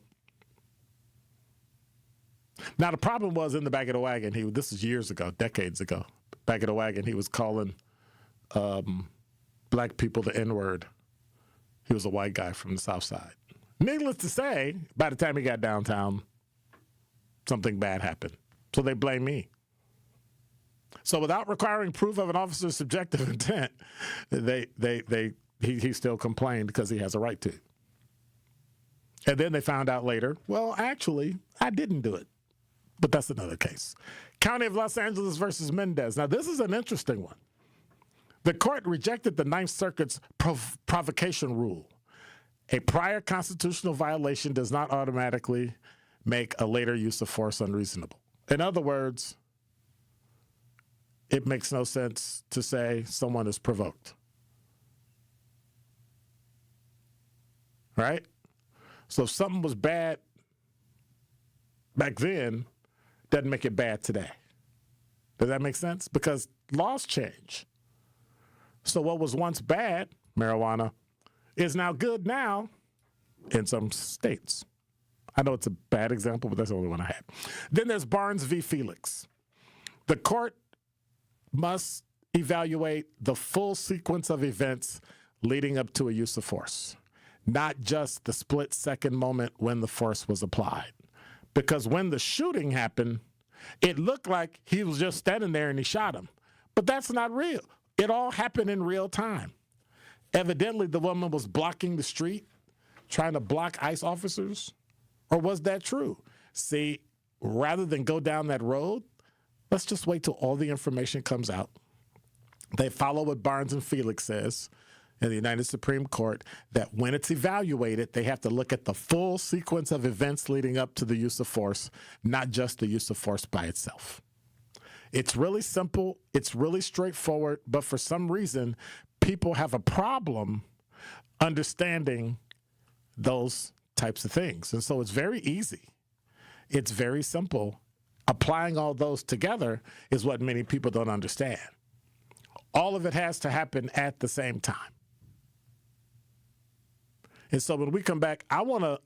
Now, the problem was in the back of the wagon, this is years ago, decades ago, back of the wagon, he was calling black people the N-word. He was a white guy from the South Side. Needless to say, by the time he got downtown, something bad happened. So they blame me. So without requiring proof of an officer's subjective intent, he still complained because he has a right to. And then they found out later, well, actually, I didn't do it. But that's another case. County of Los Angeles versus Mendez. Now, this is an interesting one. The court rejected the Ninth Circuit's provocation rule. A prior constitutional violation does not automatically make a later use of force unreasonable. In other words, it makes no sense to say someone is provoked. Right? So if something was bad back then, doesn't make it bad today. Does that make sense? Because laws change. So what was once bad marijuana, is now good now in some states. I know it's a bad example, but that's the only one I had. Then there's Barnes v. Felix. The court must evaluate the full sequence of events leading up to a use of force, not just the split-second moment when the force was applied. Because when the shooting happened, it looked like he was just standing there and he shot him. But that's not real. It all happened in real time. Evidently, the woman was blocking the street, trying to block ICE officers. Or was that true? See, rather than go down that road, let's just wait till all the information comes out. They follow what Barnes and Felix says in the United Supreme Court, that when it's evaluated, they have to look at the full sequence of events leading up to the use of force, not just the use of force by itself. It's really simple. It's really straightforward. But for some reason, people have a problem understanding those types of things. And so it's very easy. It's very simple. Applying all those together is what many people don't understand. All of it has to happen at the same time. And so when we come back, I want to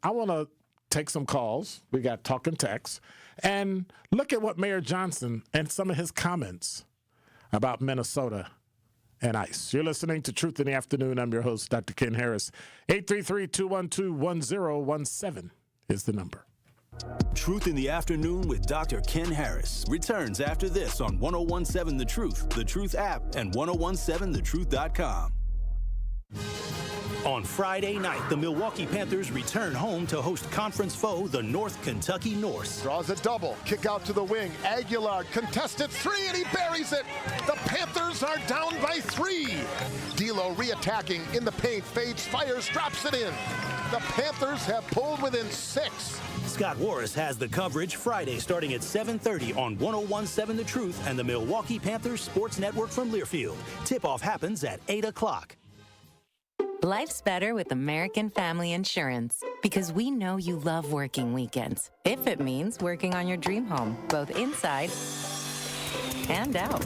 take some calls. We got talk and text, and look at what Mayor Johnson and some of his comments about Minnesota and ICE. You're listening to Truth in the Afternoon. I'm your host, Dr. Ken Harris. 833-212-1017 is the number. Truth in the Afternoon with Dr. Ken Harris returns after this on 1017 The Truth app, and 1017thetruth.com. On Friday night, the Milwaukee Panthers return home to host conference foe, the North Kentucky Norse. Draws a double, kick out to the wing. Aguilar contested three, and he buries it. The Panthers are down by 3. D'Lo reattacking in the paint, fades, fires, drops it in. The Panthers have pulled within 6. Scott Warris has the coverage Friday starting at 7:30 on 1017 The Truth and the Milwaukee Panthers Sports Network from Learfield. Tip-off happens at 8 o'clock. Life's better with American Family Insurance because we know you love working weekends. If it means working on your dream home, both inside and out.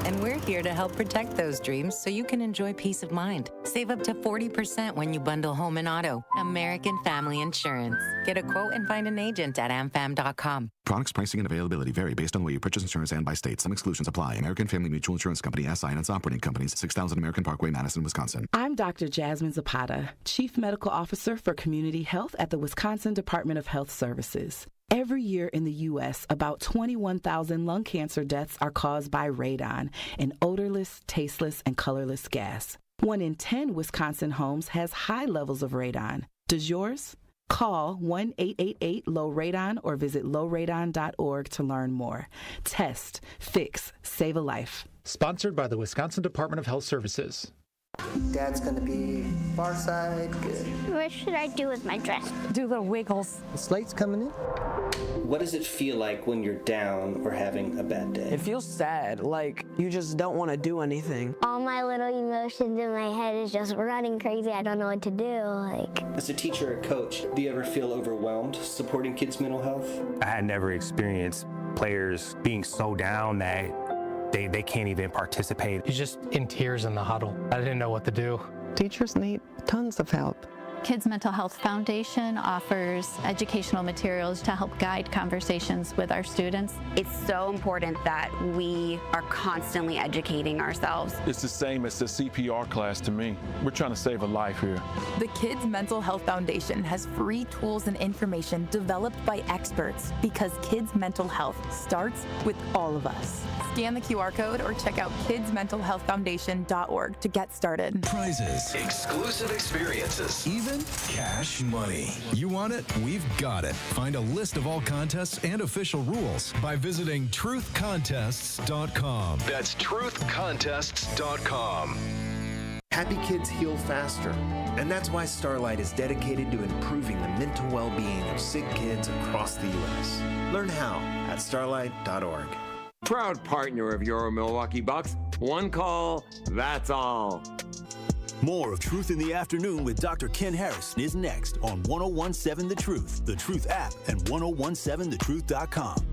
And we're here to help protect those dreams so you can enjoy peace of mind. Save up to 40% when you bundle home and auto. American Family Insurance. Get a quote and find an agent at amfam.com. Products, pricing, and availability vary based on where you purchase insurance and by state. Some exclusions apply. American Family Mutual Insurance Company, SI, and its operating companies, 6000 American Parkway, Madison, Wisconsin. I'm Dr. Jasmine Zapata, Chief Medical Officer for Community Health at the Wisconsin Department of Health Services. Every year in the U.S., about 21,000 lung cancer deaths are caused by radon, an odorless, tasteless, and colorless gas. 1 in 10 Wisconsin homes has high levels of radon. Does yours? Call 1-888-LOW-RADON or visit lowradon.org to learn more. Test, fix, save a life. Sponsored by the Wisconsin Department of Health Services. Dad's gonna be far side, good. What should I do with my dress? Do the wiggles. The slate's coming in. What does it feel like when you're down or having a bad day? It feels sad, like you just don't want to do anything. All my little emotions in my head is just running crazy. I don't know what to do. As a teacher or coach, do you ever feel overwhelmed supporting kids' mental health? I had never experienced players being so down that they can't even participate. He's just in tears in the huddle. I didn't know what to do. Teachers need tons of help. Kids Mental Health Foundation offers educational materials to help guide conversations with our students. It's so important that we are constantly educating ourselves. It's the same as the CPR class to me. We're trying to save a life here. The Kids Mental Health Foundation has free tools and information developed by experts because kids' mental health starts with all of us. Scan the QR code or check out kidsmentalhealthfoundation.org to get started. Prizes, exclusive experiences, even cash money. You want it? We've got it. Find a list of all contests and official rules by visiting truthcontests.com. That's truthcontests.com. Happy kids heal faster, and that's why Starlight is dedicated to improving the mental well-being of sick kids across the U.S. Learn how at starlight.org. Proud partner of your Milwaukee Bucks. One call, that's all. More of Truth in the Afternoon with Dr. Ken Harris is next on 1017 The Truth app, and 1017thetruth.com.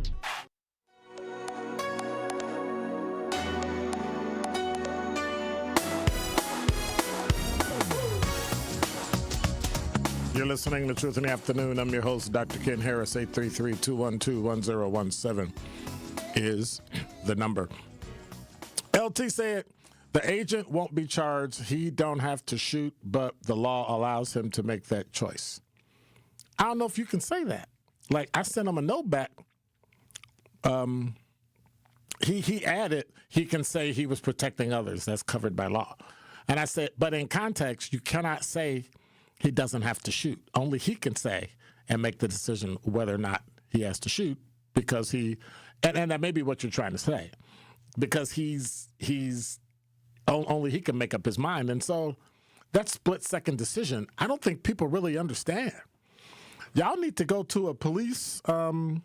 You're listening to Truth in the Afternoon. I'm your host, Dr. Ken Harris. 833-212-1017 is the number. LT said the agent won't be charged. He don't have to shoot, but the law allows him to make that choice. I don't know if you can say that. Like, I sent him a note back. He added he can say he was protecting others. That's covered by law. And I said, but in context, you cannot say he doesn't have to shoot. Only he can say and make the decision whether or not he has to shoot, because and that may be what you're trying to say, because only he can make up his mind. And so that split-second decision, I don't think people really understand. Y'all need to go to a police, one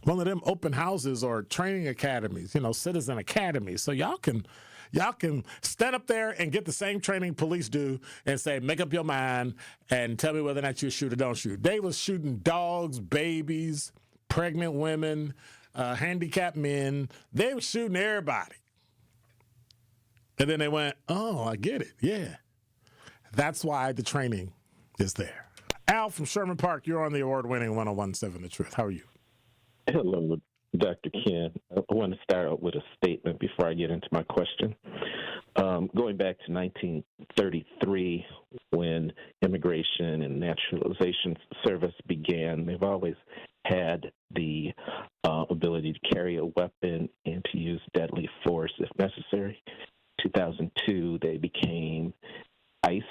of them open houses or training academies, citizen academies, so y'all can stand up there and get the same training police do and say, make up your mind and tell me whether or not you shoot or don't shoot. They was shooting dogs, babies, pregnant women, handicapped men. They were shooting everybody. And then they went, oh, I get it. Yeah. That's why the training is there. Al from Sherman Park, you're on the award-winning 1017 The Truth. How are you? Hello, Dr. Ken. I want to start out with a statement before I get into my question. Going back to 1933, when Immigration and Naturalization Service began, they've always had the ability to carry a weapon and to use deadly force if necessary. 2002, they became ICE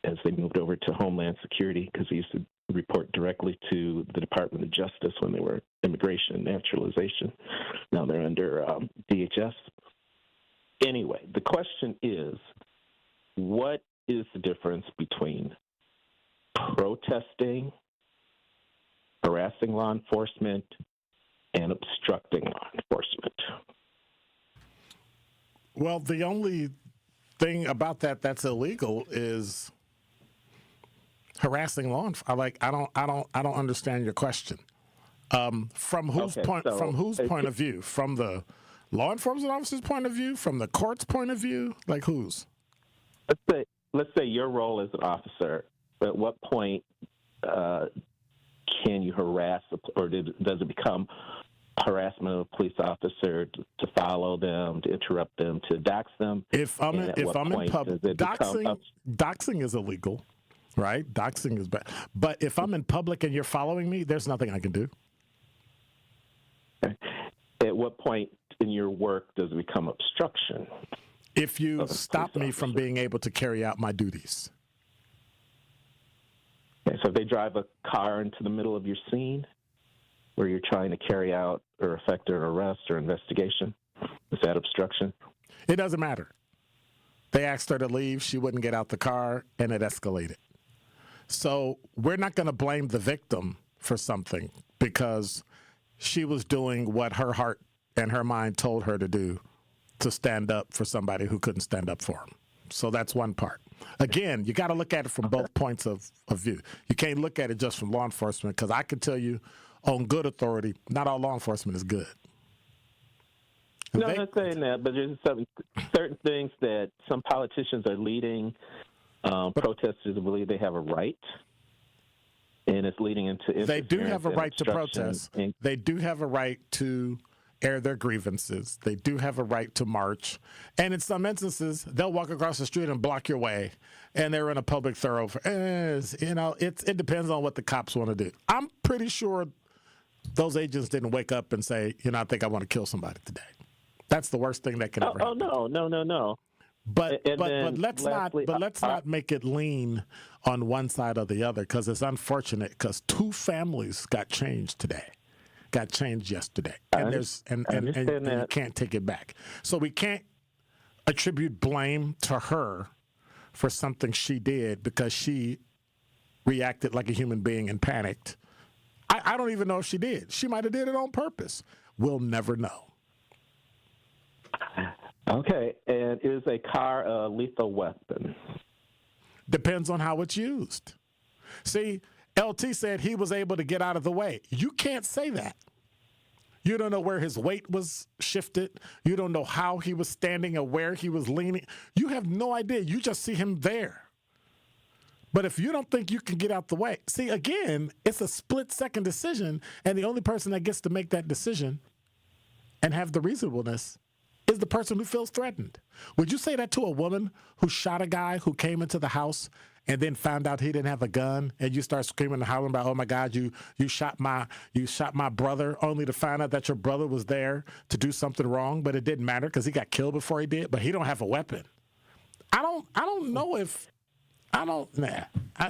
as they moved over to Homeland Security, because they used to report directly to the Department of Justice when they were Immigration and Naturalization. Now they're under DHS. Anyway, the question is, what is the difference between protesting, harassing law enforcement, and obstructing law enforcement? Well, the only thing about that's illegal is harassing law enforcement. I don't understand your question. From whose point of view? From the law enforcement officer's point of view? From the court's point of view? Like whose? Let's say your role as an officer. At what point can you harass, or does it become harassment of a police officer to follow them, to interrupt them, to dox them? If I'm in public, doxing is illegal. Right? Doxing is bad. But if I'm in public and you're following me, there's nothing I can do. At what point in your work does it become obstruction? If you stop me from being able to carry out my duties. Okay, so if they drive a car into the middle of your scene where you're trying to carry out or effect an arrest or investigation, is that obstruction? It doesn't matter. They asked her to leave. She wouldn't get out the car, and it escalated. So we're not going to blame the victim for something because she was doing what her heart and her mind told her to do, to stand up for somebody who couldn't stand up for him. So that's one part. Again, you got to look at it from both points of view. You can't look at it just from law enforcement, because I can tell you on good authority, not all law enforcement is good. No, I'm not saying that, but there's certain things that some politicians are leading protesters to believe they have a right, and it's leading into they do have a right to protest. They do have a right to air their grievances. They do have a right to march. And in some instances, they'll walk across the street and block your way, and they're in a public thoroughfare. It depends on what the cops want to do. I'm pretty sure those agents didn't wake up and say, I think I want to kill somebody today. That's the worst thing that can ever happen. No. But let's not make it lean on one side or the other, because it's unfortunate, because 2 families got changed yesterday, and you can't take it back. So we can't attribute blame to her for something she did because she reacted like a human being and panicked. I don't even know if she did. She might have did it on purpose. We'll never know. Okay, and is a car a lethal weapon? Depends on how it's used. See, LT said he was able to get out of the way. You can't say that. You don't know where his weight was shifted. You don't know how he was standing or where he was leaning. You have no idea. You just see him there. But if you don't think you can get out the way, see, again, it's a split-second decision, and the only person that gets to make that decision and have the reasonableness is the person who feels threatened. Would you say that to a woman who shot a guy who came into the house and then found out he didn't have a gun, and you start screaming and howling about, oh my God, you shot my brother, only to find out that your brother was there to do something wrong, but it didn't matter because he got killed before he did, but he don't have a weapon. I don't know if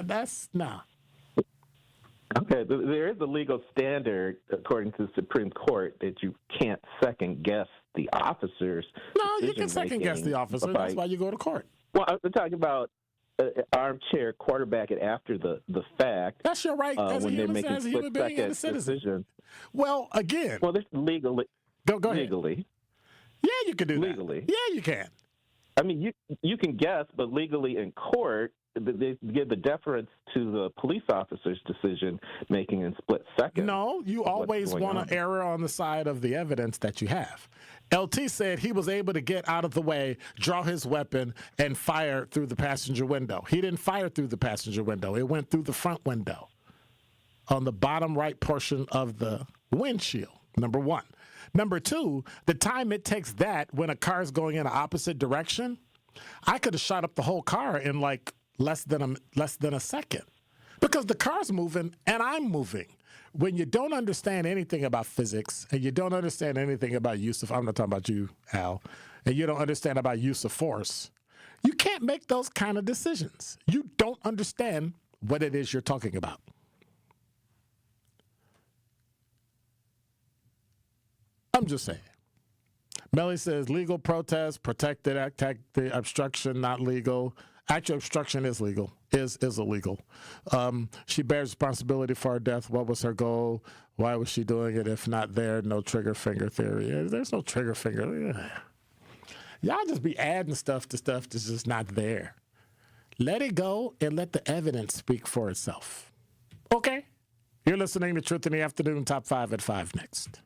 that's nah. Okay, there is a legal standard, according to the Supreme Court, that you can't second guess the officers. No, you can second guess the officer. That's why you go to court. Well, I'm talking about armchair quarterback it after the fact. That's your right as a human being and a citizen. Decision. Well, again. Well, this legally. Go ahead. Legally. Yeah, you can do legally. That. Yeah, you can. I mean, you can guess, but legally in court, they give the deference to the police officer's decision making in split seconds. No, you always want to err on the side of the evidence that you have. LT said he was able to get out of the way, draw his weapon, and fire through the passenger window. He didn't fire through the passenger window. It went through the front window on the bottom right portion of the windshield, number one. Number two, the time it takes that when a car is going in an opposite direction, I could have shot up the whole car in like less than a second because the car's moving and I'm moving. When you don't understand anything about physics and you don't understand anything about use of, I'm not talking about you, Al, and you don't understand about use of force, you can't make those kind of decisions. You don't understand what it is you're talking about. I'm just saying. Melly says legal protest, protected attack, the obstruction, not legal. Actual obstruction is legal, is illegal. She bears responsibility for her death. What was her goal? Why was she doing it? If not there, no trigger finger theory. There's no trigger finger. Y'all just be adding stuff that's just not there. Let it go and let the evidence speak for itself. Okay? You're listening to Truth in the Afternoon, Top 5 at 5 next.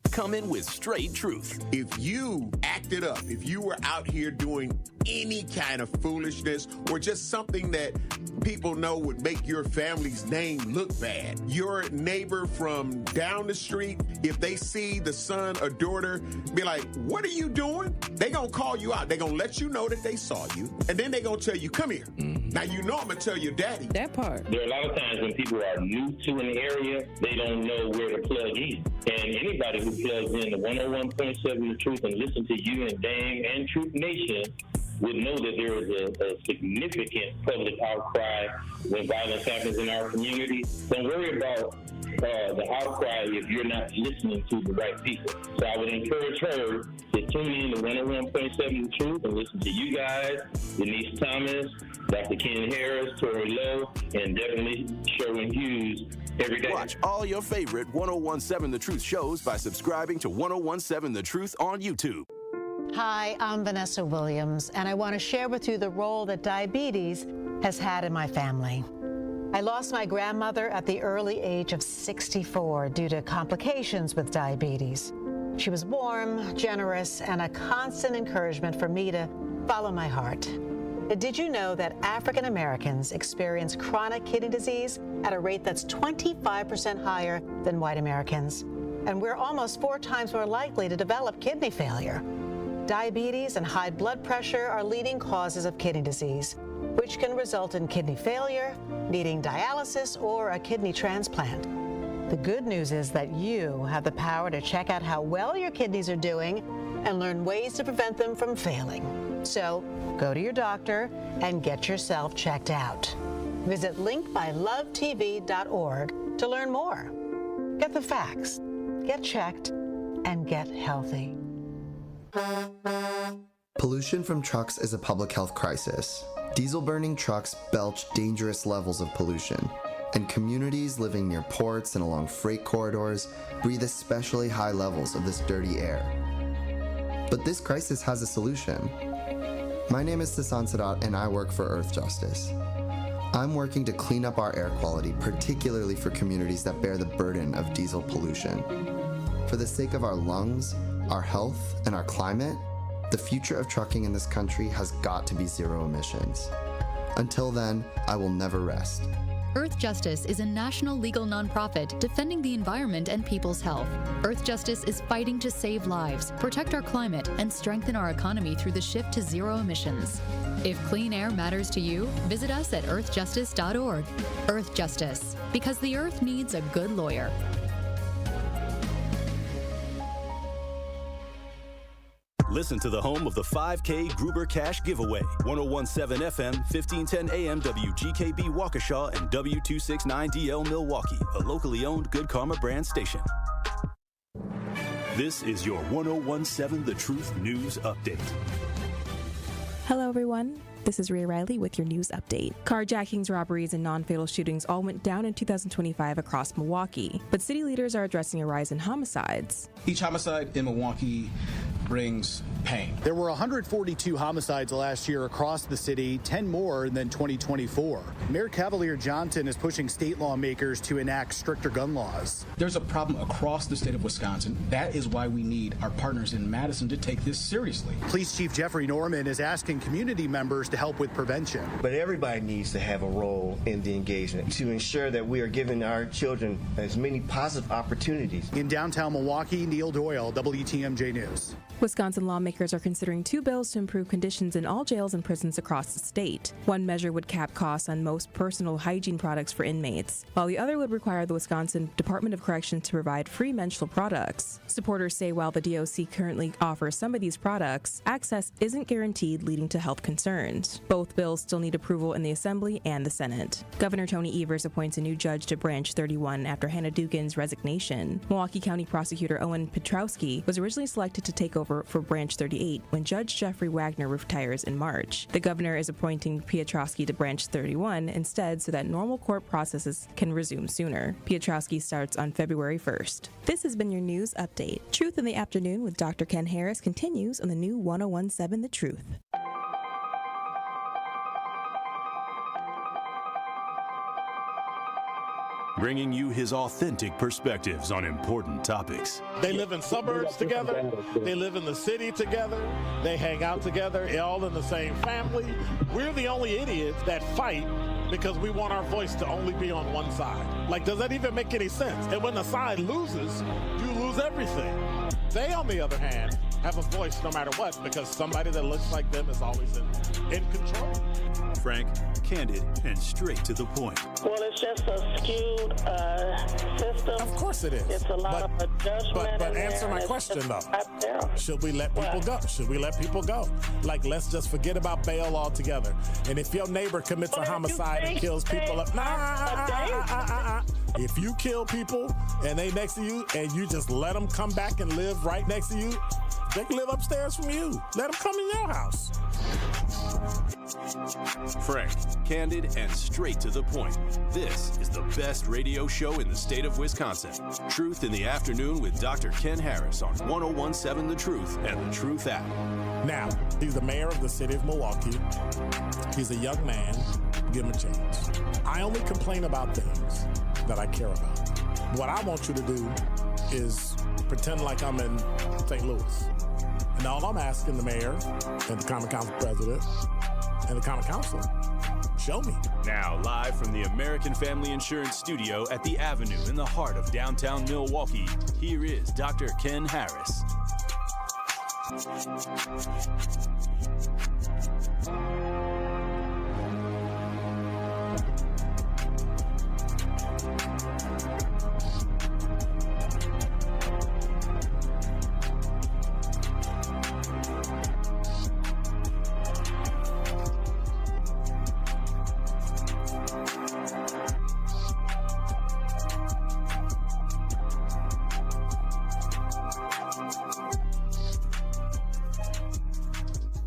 Come in with straight truth. If you acted up, if you were out here doing any kind of foolishness or just something that people know would make your family's name look bad, your neighbor from down the street, if they see the son or daughter, be like, what are you doing? They gonna call you out. They gonna let you know that they saw you, and then they gonna tell you, come here. Now you know I'm gonna tell your daddy. That part. There are a lot of times when people are new to an area, they don't know where to plug in. And anybody who plugs in the 101.7 The Truth and listen to you and Dame and Truth Nation would know that there is a significant public outcry when violence happens in our community. Don't worry about the outcry if you're not listening to the right people. So I would encourage her to tune in to 101.7 The Truth and listen to you guys, Denise Thomas, Dr. Ken Harris, Tori Lowe, and definitely Sherwin Hughes every day. Watch all your favorite 101.7 The Truth shows by subscribing to 101.7 The Truth on YouTube. Hi, I'm Vanessa Williams, and I want to share with you the role that diabetes has had in my family. I lost my grandmother at the early age of 64 due to complications with diabetes. She was warm, generous, and a constant encouragement for me to follow my heart. Did you know that African Americans experience chronic kidney disease at a rate that's 25% higher than white Americans? And we're almost 4 times more likely to develop kidney failure. Diabetes and high blood pressure are leading causes of kidney disease, which can result in kidney failure, needing dialysis, or a kidney transplant. The good news is that you have the power to check out how well your kidneys are doing and learn ways to prevent them from failing. So go to your doctor and get yourself checked out. Visit linkbylovetv.org to learn more. Get the facts, get checked, and get healthy. Pollution from trucks is a public health crisis. Diesel-burning trucks belch dangerous levels of pollution, and communities living near ports and along freight corridors breathe especially high levels of this dirty air. But this crisis has a solution. My name is Sasan Sadat, and I work for Earth Justice. I'm working to clean up our air quality, particularly for communities that bear the burden of diesel pollution. For the sake of our lungs, our health, and our climate, the future of trucking in this country has got to be zero emissions. Until then, I will never rest. Earth Justice is a national legal nonprofit defending the environment and people's health. Earth Justice is fighting to save lives, protect our climate, and strengthen our economy through the shift to zero emissions. If clean air matters to you, visit us at earthjustice.org. Earth Justice, because the earth needs a good lawyer. Listen to the home of the 5K Gruber Cash Giveaway. 1017 FM, 1510 AM, WGKB Waukesha, and W269DL Milwaukee, a locally owned Good Karma brand station. This is your 1017 The Truth News Update. Hello, everyone. This is Rhea Riley with your news update. Carjackings, robberies, and non-fatal shootings all went down in 2025 across Milwaukee, but city leaders are addressing a rise in homicides. Each homicide in Milwaukee brings pain. There were 142 homicides last year across the city, 10 more than 2024. Mayor Cavalier Johnson is pushing state lawmakers to enact stricter gun laws. There's a problem across the state of Wisconsin. That is why we need our partners in Madison to take this seriously. Police Chief Jeffrey Norman is asking community members to help with prevention. But everybody needs to have a role in the engagement to ensure that we are giving our children as many positive opportunities. In downtown Milwaukee, Neil Doyle, WTMJ News. Wisconsin lawmakers are considering 2 bills to improve conditions in all jails and prisons across the state. One measure would cap costs on most personal hygiene products for inmates, while the other would require the Wisconsin Department of Corrections to provide free menstrual products. Supporters say while the DOC currently offers some of these products, access isn't guaranteed, leading to health concerns. Both bills still need approval in the Assembly and the Senate. Governor Tony Evers appoints a new judge to Branch 31 after Hannah Dugan's resignation. Milwaukee County Prosecutor Owen Petrowski was originally selected to take over for Branch 38 when Judge Jeffrey Wagner retires in March. The governor is appointing Piotrowski to Branch 31 instead so that normal court processes can resume sooner. Piotrowski starts on February 1st. This has been your news update. Truth in the Afternoon with Dr. Ken Harris continues on the new 1017 The Truth. Bringing you his authentic perspectives on important topics. They live in suburbs together. They live in the city together. They hang out together, all in the same family. We're the only idiots that fight because we want our voice to only be on one side. Like, does that even make any sense? And when the side loses, you lose everything. They, on the other hand, have a voice no matter what because somebody that looks like them is always in control. Frank, candid, and straight to the point. Well, it's just a skewed system. Of course it is. It's a lot of judgment. But answer my question, though. Should we let people go? Should we let people go? Like, let's just forget about bail altogether. And if your neighbor commits a homicide and kills people, if you kill people and they next to you and you just let them come back and live right next to you, they can live upstairs from you. Let them come in your house. Frank, candid, and straight to the point. This is the best radio show in the state of Wisconsin. Truth in the Afternoon with Dr. Ken Harris on 1017 The Truth and The Truth app. Now, he's the mayor of the city of Milwaukee. He's a young man. Give him a chance. I only complain about things that I care about. What I want you to do is pretend like I'm in St. Louis. And all I'm asking the mayor and the Common Council president and the Common Council, show me. Now, live from the American Family Insurance Studio at the Avenue in the heart of downtown Milwaukee, here is Dr. Ken Harris.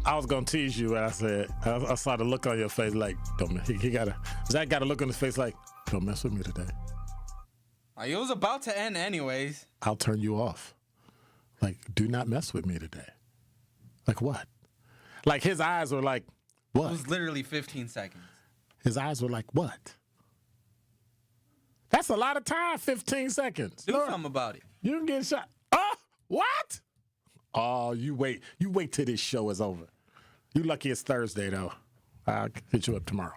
I was gonna tease you, and I said, I saw the look on your face, like, don't. Zach got a look on his face, like, don't mess with me today. It was about to end, anyways. I'll turn you off. Like, do not mess with me today. Like what? Like his eyes were like, what? It was literally 15 seconds. His eyes were like, what? That's a lot of time, 15 seconds. Do something about it. You can get shot. Oh, what? Oh, you wait. You wait till this show is over. You lucky it's Thursday, though. I'll hit you up tomorrow.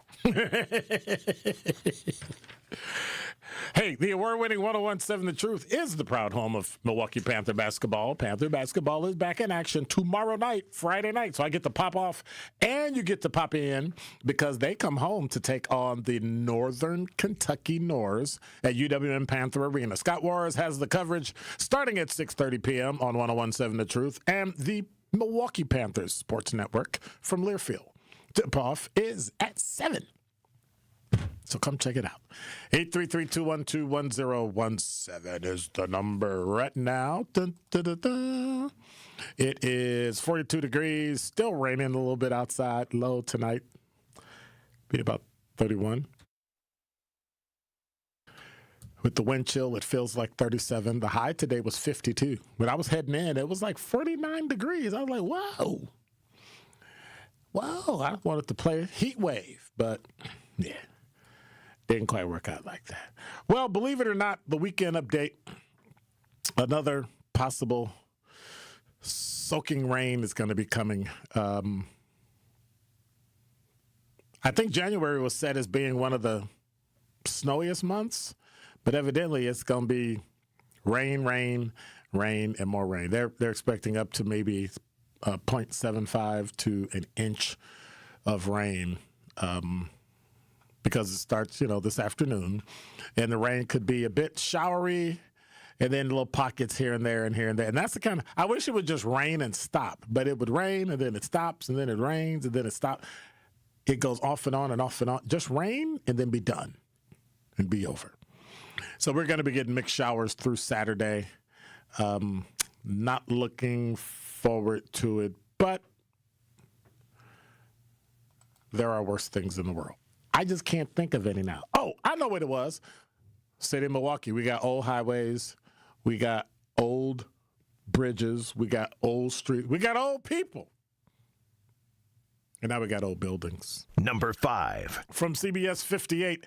Hey, the award-winning 101.7 The Truth is the proud home of Milwaukee Panther basketball. Panther basketball is back in action tomorrow night, Friday night. So I get to pop off and you get to pop in because they come home to take on the Northern Kentucky Norse at UWM Panther Arena. Scott Warres has the coverage starting at 6:30 p.m. on 101.7 The Truth and the Milwaukee Panthers Sports Network from Learfield. Tip-off is at 7. So come check it out. 833-212-1017 is the number right now. Dun, dun, dun, dun. It is 42 degrees, still raining a little bit outside. Low tonight, be about 31. With the wind chill, it feels like 37. The high today was 52. When I was heading in, it was like 49 degrees. I was like, whoa. Whoa, I wanted to play a heat wave, but yeah. Didn't quite work out like that. Well, believe it or not, the weekend update, another possible soaking rain is going to be coming. I think January was set as being one of the snowiest months, but evidently it's going to be rain, and more rain. They're expecting up to maybe 0.75 to an inch of rain. Because it starts, this afternoon, and the rain could be a bit showery, and then little pockets here and there and here and there. And that's the kind of, I wish it would just rain and stop, but it would rain, and then it stops, and then it rains, and then it stops. It goes off and on and off and on. Just rain, and then be done, and be over. So we're going to be getting mixed showers through Saturday. Not looking forward to it, but there are worse things in the world. I just can't think of any now. Oh, I know what it was. City of Milwaukee. We got old highways. We got old bridges. We got old streets. We got old people. And now we got old buildings. Number 5. From CBS 58,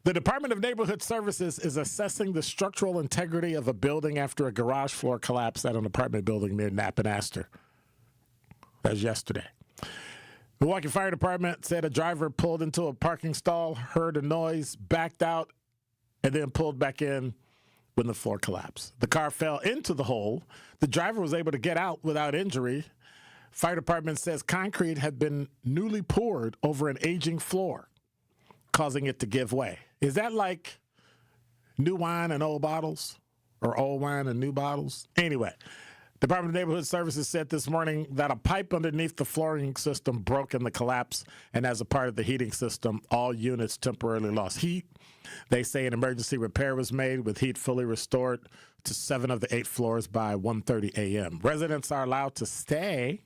the Department of Neighborhood Services is assessing the structural integrity of a building after a garage floor collapsed at an apartment building near Knapp and Astor. That was yesterday. Milwaukee Fire Department said a driver pulled into a parking stall, heard a noise, backed out, and then pulled back in when the floor collapsed. The car fell into the hole. The driver was able to get out without injury. Fire Department says concrete had been newly poured over an aging floor, causing it to give way. Is that like new wine and old bottles, or old wine and new bottles? Anyway. Department of Neighborhood Services said this morning that a pipe underneath the flooring system broke in the collapse, and as a part of the heating system, all units temporarily lost heat. They say an emergency repair was made with heat fully restored to 7 of the 8 floors by 1:30 a.m. Residents are allowed to stay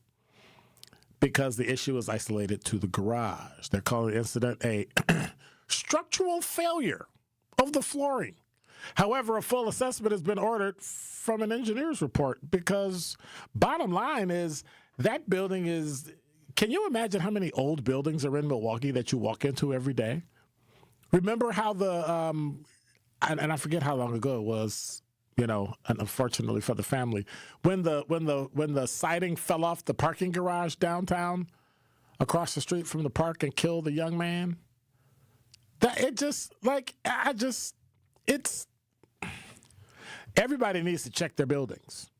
because the issue is isolated to the garage. They're calling the incident a structural failure of the flooring. However, a full assessment has been ordered from an engineer's report because bottom line is that building is, can you imagine how many old buildings are in Milwaukee that you walk into every day? Remember how and I forget how long ago it was, and unfortunately for the family, when the siding fell off the parking garage downtown across the street from the park and killed the young man? Everybody needs to check their buildings.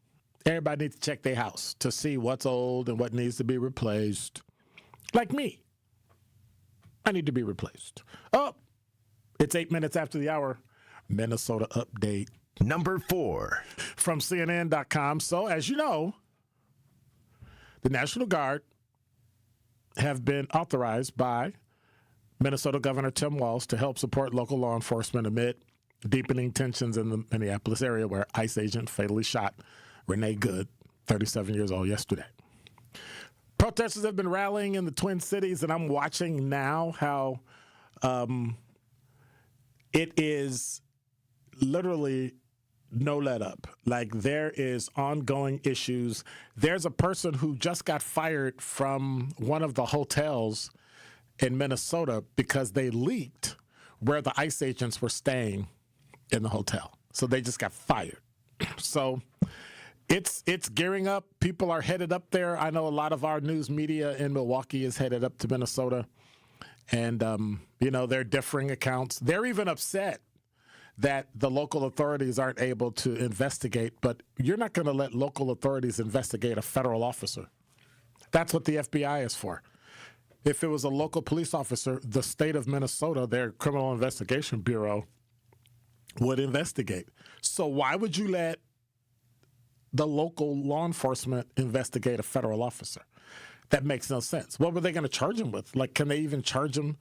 Everybody needs to check their house to see what's old and what needs to be replaced. Like me. I need to be replaced. Oh, it's 8 minutes after the hour. Minnesota update. Number 4. From CNN.com. So, as you know, the National Guard have been authorized by Minnesota Governor Tim Walz to help support local law enforcement amid deepening tensions in the Minneapolis area where ICE agent fatally shot Renee Good, 37 years old, yesterday. Protesters have been rallying in the Twin Cities, and I'm watching now how it is literally no let up. Like, there is ongoing issues. There's a person who just got fired from one of the hotels in Minnesota because they leaked where the ICE agents were staying in the hotel. So they just got fired. So it's gearing up. People are headed up there. I know a lot of our news media in Milwaukee is headed up to Minnesota. And, they're differing accounts. They're even upset that the local authorities aren't able to investigate, but you're not going to let local authorities investigate a federal officer. That's what the FBI is for. If it was a local police officer, the state of Minnesota, their Criminal Investigation Bureau, would investigate. So why would you let the local law enforcement investigate a federal officer? That makes no sense. What were they going to charge him with? Like, can they even charge him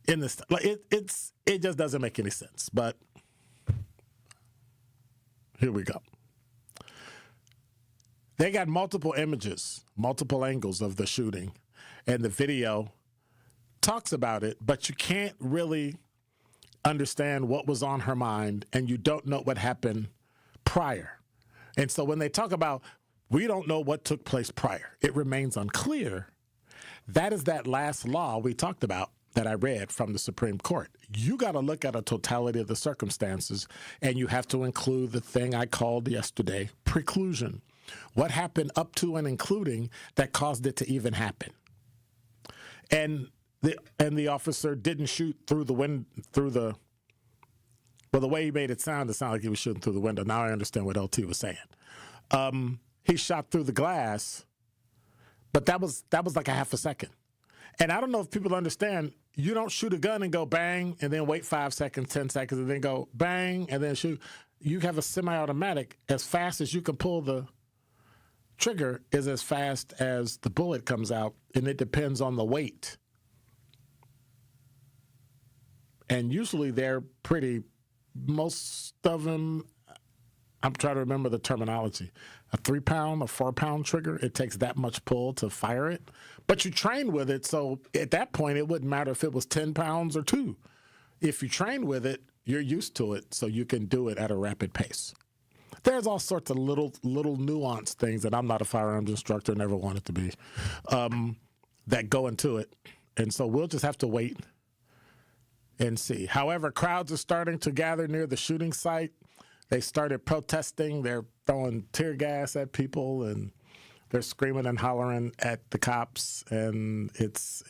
in this? Like, it just doesn't make any sense. But here we go. They got multiple images, multiple angles of the shooting, and the video talks about it, but you can't really understand what was on her mind, and you don't know what happened prior. And so when they talk about, we don't know what took place prior, it remains unclear. That is that last law we talked about that I read from the Supreme Court. You got to look at a totality of the circumstances, and you have to include the thing I called yesterday preclusion. What happened up to and including that caused it to even happen? And the officer didn't shoot through the well, the way he made it sounded like he was shooting through the window. Now I understand what LT was saying. He shot through the glass, but that was like a half a second. And I don't know if people understand, you don't shoot a gun and go bang and then wait 5 seconds, 10 seconds, and then go bang and then shoot. You have a semi-automatic. As fast as you can pull the trigger is as fast as the bullet comes out, and it depends on the weight. And usually they're most of them, I'm trying to remember the terminology, a 3-pound, a 4-pound trigger. It takes that much pull to fire it. But you train with it, so at that point, it wouldn't matter if it was 10 pounds or 2. If you train with it, you're used to it, so you can do it at a rapid pace. There's all sorts of little nuanced things that I'm not a firearms instructor, never wanted to be, that go into it. And so we'll just have to wait and see. However, crowds are starting to gather near the shooting site. They started protesting. They're throwing tear gas at people, and they're screaming and hollering at the cops, and it's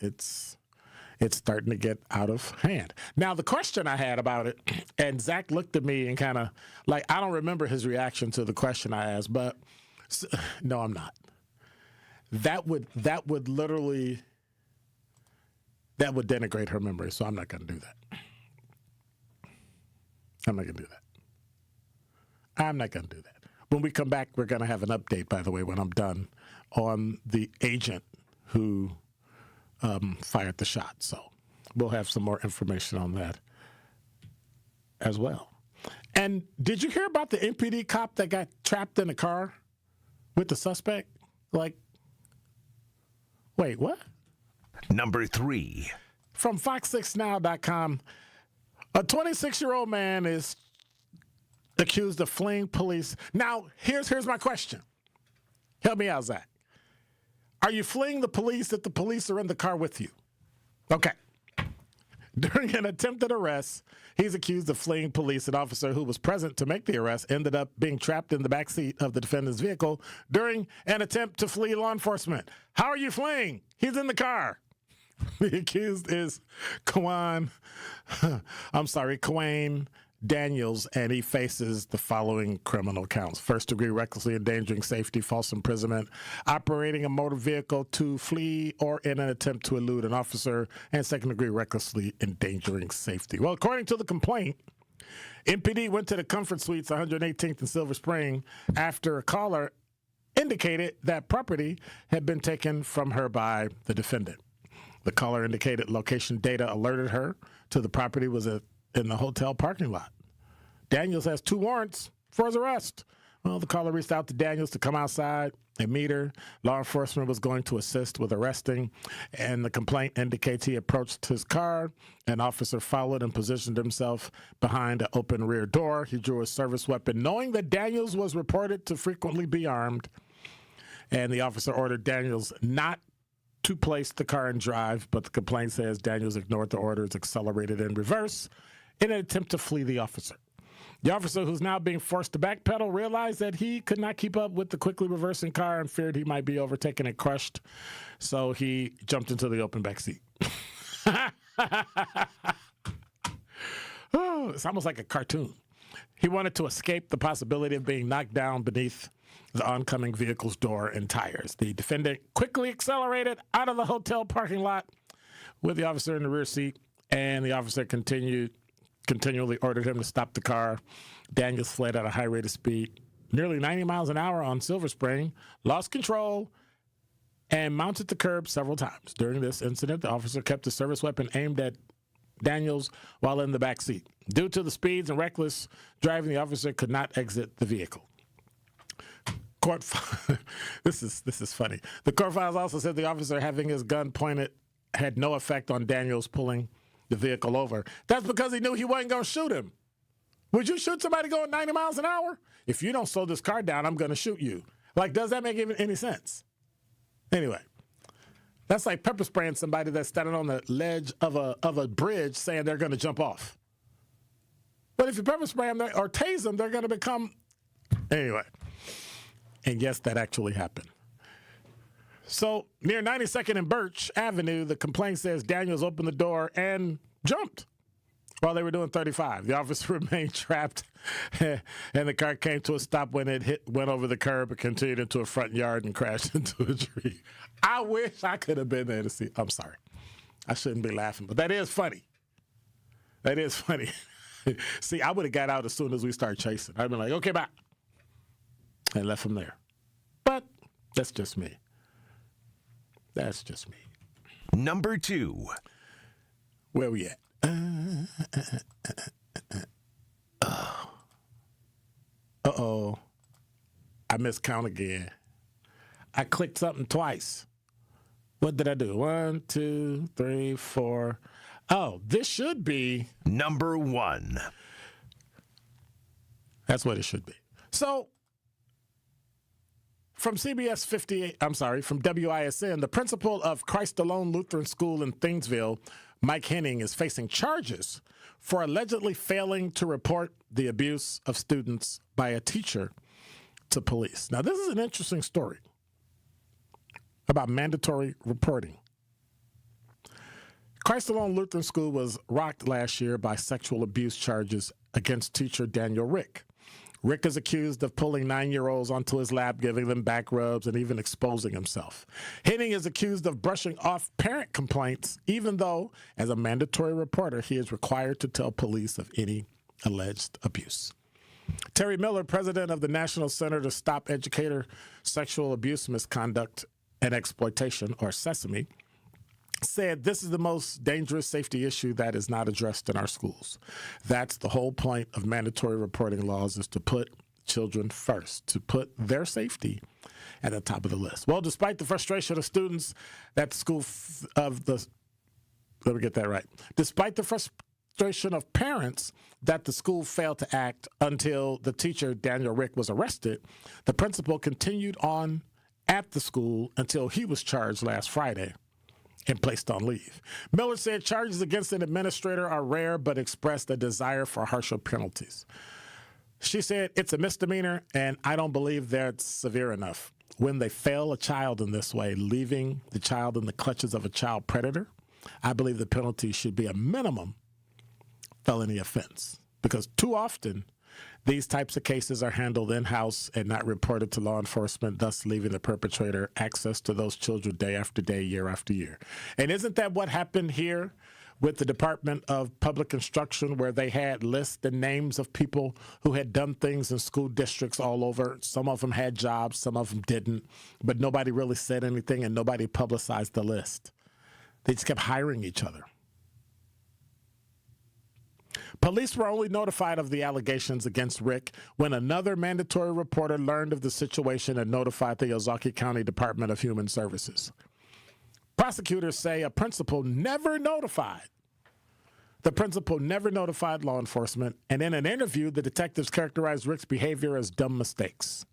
starting to get out of hand. Now, the question I had about it, and Zach looked at me and kind of like, I don't remember his reaction to the question I asked, but no, I'm not. That would denigrate her memory, so I'm not going to do that. I'm not going to do that. When we come back, we're going to have an update, by the way, when I'm done, on the agent who fired the shot. So we'll have some more information on that as well. And did you hear about the MPD cop that got trapped in a car with the suspect? Like, wait, what? Number 3. From Fox6Now.com, a 26-year-old man is accused of fleeing police. Now, here's my question. Help me out, Zach. Are you fleeing the police if the police are in the car with you? Okay. During an attempted arrest, he's accused of fleeing police. An officer who was present to make the arrest ended up being trapped in the backseat of the defendant's vehicle during an attempt to flee law enforcement. How are you fleeing? He's in the car. The accused is Kawane Daniels, and he faces the following criminal counts: first-degree recklessly endangering safety, false imprisonment, operating a motor vehicle to flee or in an attempt to elude an officer, and second-degree recklessly endangering safety. Well, according to the complaint, MPD went to the Comfort Suites, 118th and Silver Spring, after a caller indicated that property had been taken from her by the defendant. The caller indicated location data alerted her to the property was in the hotel parking lot. Daniels has 2 warrants for his arrest. Well, the caller reached out to Daniels to come outside and meet her. Law enforcement was going to assist with arresting, and the complaint indicates he approached his car. An officer followed and positioned himself behind an open rear door. He drew a service weapon, knowing that Daniels was reported to frequently be armed, and the officer ordered Daniels not to place the car in drive, but the complaint says Daniels ignored the orders, accelerated in reverse in an attempt to flee the officer. The officer, who's now being forced to backpedal, realized that he could not keep up with the quickly reversing car and feared he might be overtaken and crushed, so he jumped into the open back seat. Oh, it's almost like a cartoon. He wanted to escape the possibility of being knocked down beneath the oncoming vehicle's door and tires. The defendant quickly accelerated out of the hotel parking lot with the officer in the rear seat, and the officer continually ordered him to stop the car. Daniels fled at a high rate of speed, nearly 90 miles an hour on Silver Spring, lost control, and mounted the curb several times. During this incident, the officer kept a service weapon aimed at Daniels while in the back seat. Due to the speeds and reckless driving, the officer could not exit the vehicle. This is funny. The court files also said the officer having his gun pointed had no effect on Daniels pulling the vehicle over. That's because he knew he wasn't going to shoot him. Would you shoot somebody going 90 miles an hour? If you don't slow this car down, I'm going to shoot you. Like, does that make any sense? Anyway, that's like pepper spraying somebody that's standing on the ledge of a bridge saying they're going to jump off. But if you pepper spray them or tase them, they're going to become... Anyway. And yes, that actually happened. So near 92nd and Birch Avenue, the complaint says Daniels opened the door and jumped while they were doing 35. The officer remained trapped, and the car came to a stop when it went over the curb and continued into a front yard and crashed into a tree. I wish I could have been there to see. I'm sorry. I shouldn't be laughing, but that is funny. That is funny. See, I would have got out as soon as we started chasing. I'd been like, okay, bye. And left him there. But that's just me. That's just me. Number 2. Where we at? Uh-oh. I miscount again. I clicked something twice. What did I do? 1, 2, 3, 4. Oh, this should be... Number 1. That's what it should be. So... From CBS 58, from WISN, the principal of Christ Alone Lutheran School in Thingsville, Mike Henning, is facing charges for allegedly failing to report the abuse of students by a teacher to police. Now, this is an interesting story about mandatory reporting. Christ Alone Lutheran School was rocked last year by sexual abuse charges against teacher Daniel Rick. Rick is accused of pulling 9-year-olds onto his lap, giving them back rubs, and even exposing himself. Henning is accused of brushing off parent complaints, even though, as a mandatory reporter, he is required to tell police of any alleged abuse. Terry Miller, president of the National Center to Stop Educator Sexual Abuse, Misconduct, and Exploitation, or SESAME, said this is the most dangerous safety issue that is not addressed in our schools. That's the whole point of mandatory reporting laws, is to put children first, to put their safety at the top of the list. Well, despite the frustration of students at the school let me get that right. Despite the frustration of parents that the school failed to act until the teacher, Daniel Rick, was arrested, the principal continued on at the school until he was charged last Friday and placed on leave. Miller said charges against an administrator are rare, but expressed a desire for harsher penalties. She said, it's a misdemeanor, and I don't believe that's severe enough. When they fail a child in this way, leaving the child in the clutches of a child predator, I believe the penalty should be a minimum felony offense. Because too often, these types of cases are handled in-house and not reported to law enforcement, thus leaving the perpetrator access to those children day after day, year after year. And isn't that what happened here with the Department of Public Instruction, where they had lists and names of people who had done things in school districts all over? Some of them had jobs, some of them didn't, but nobody really said anything and nobody publicized the list. They just kept hiring each other. Police were only notified of the allegations against Rick when another mandatory reporter learned of the situation and notified the Ozaukee County Department of Human Services. Prosecutors say a principal never notified. The principal never notified law enforcement, and in an interview, the detectives characterized Rick's behavior as dumb mistakes.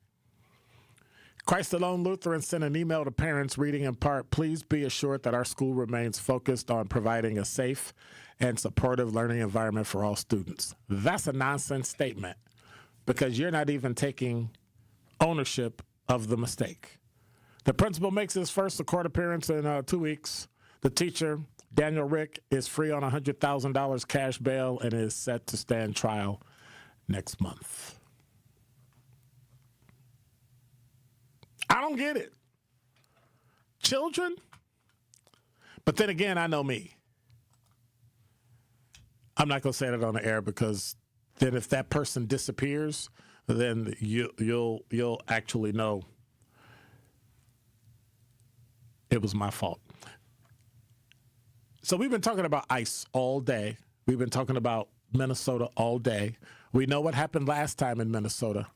Christ Alone Lutheran sent an email to parents reading in part, please be assured that our school remains focused on providing a safe and supportive learning environment for all students. That's a nonsense statement because you're not even taking ownership of the mistake. The principal makes his first court appearance in 2 weeks. The teacher Daniel Rick is free on $100,000 cash bail and is set to stand trial next month. I don't get it. Children? But then again, I know me. I'm not going to say that on the air because then if that person disappears, then you'll actually know it was my fault. So we've been talking about ICE all day. We've been talking about Minnesota all day. We know what happened last time in Minnesota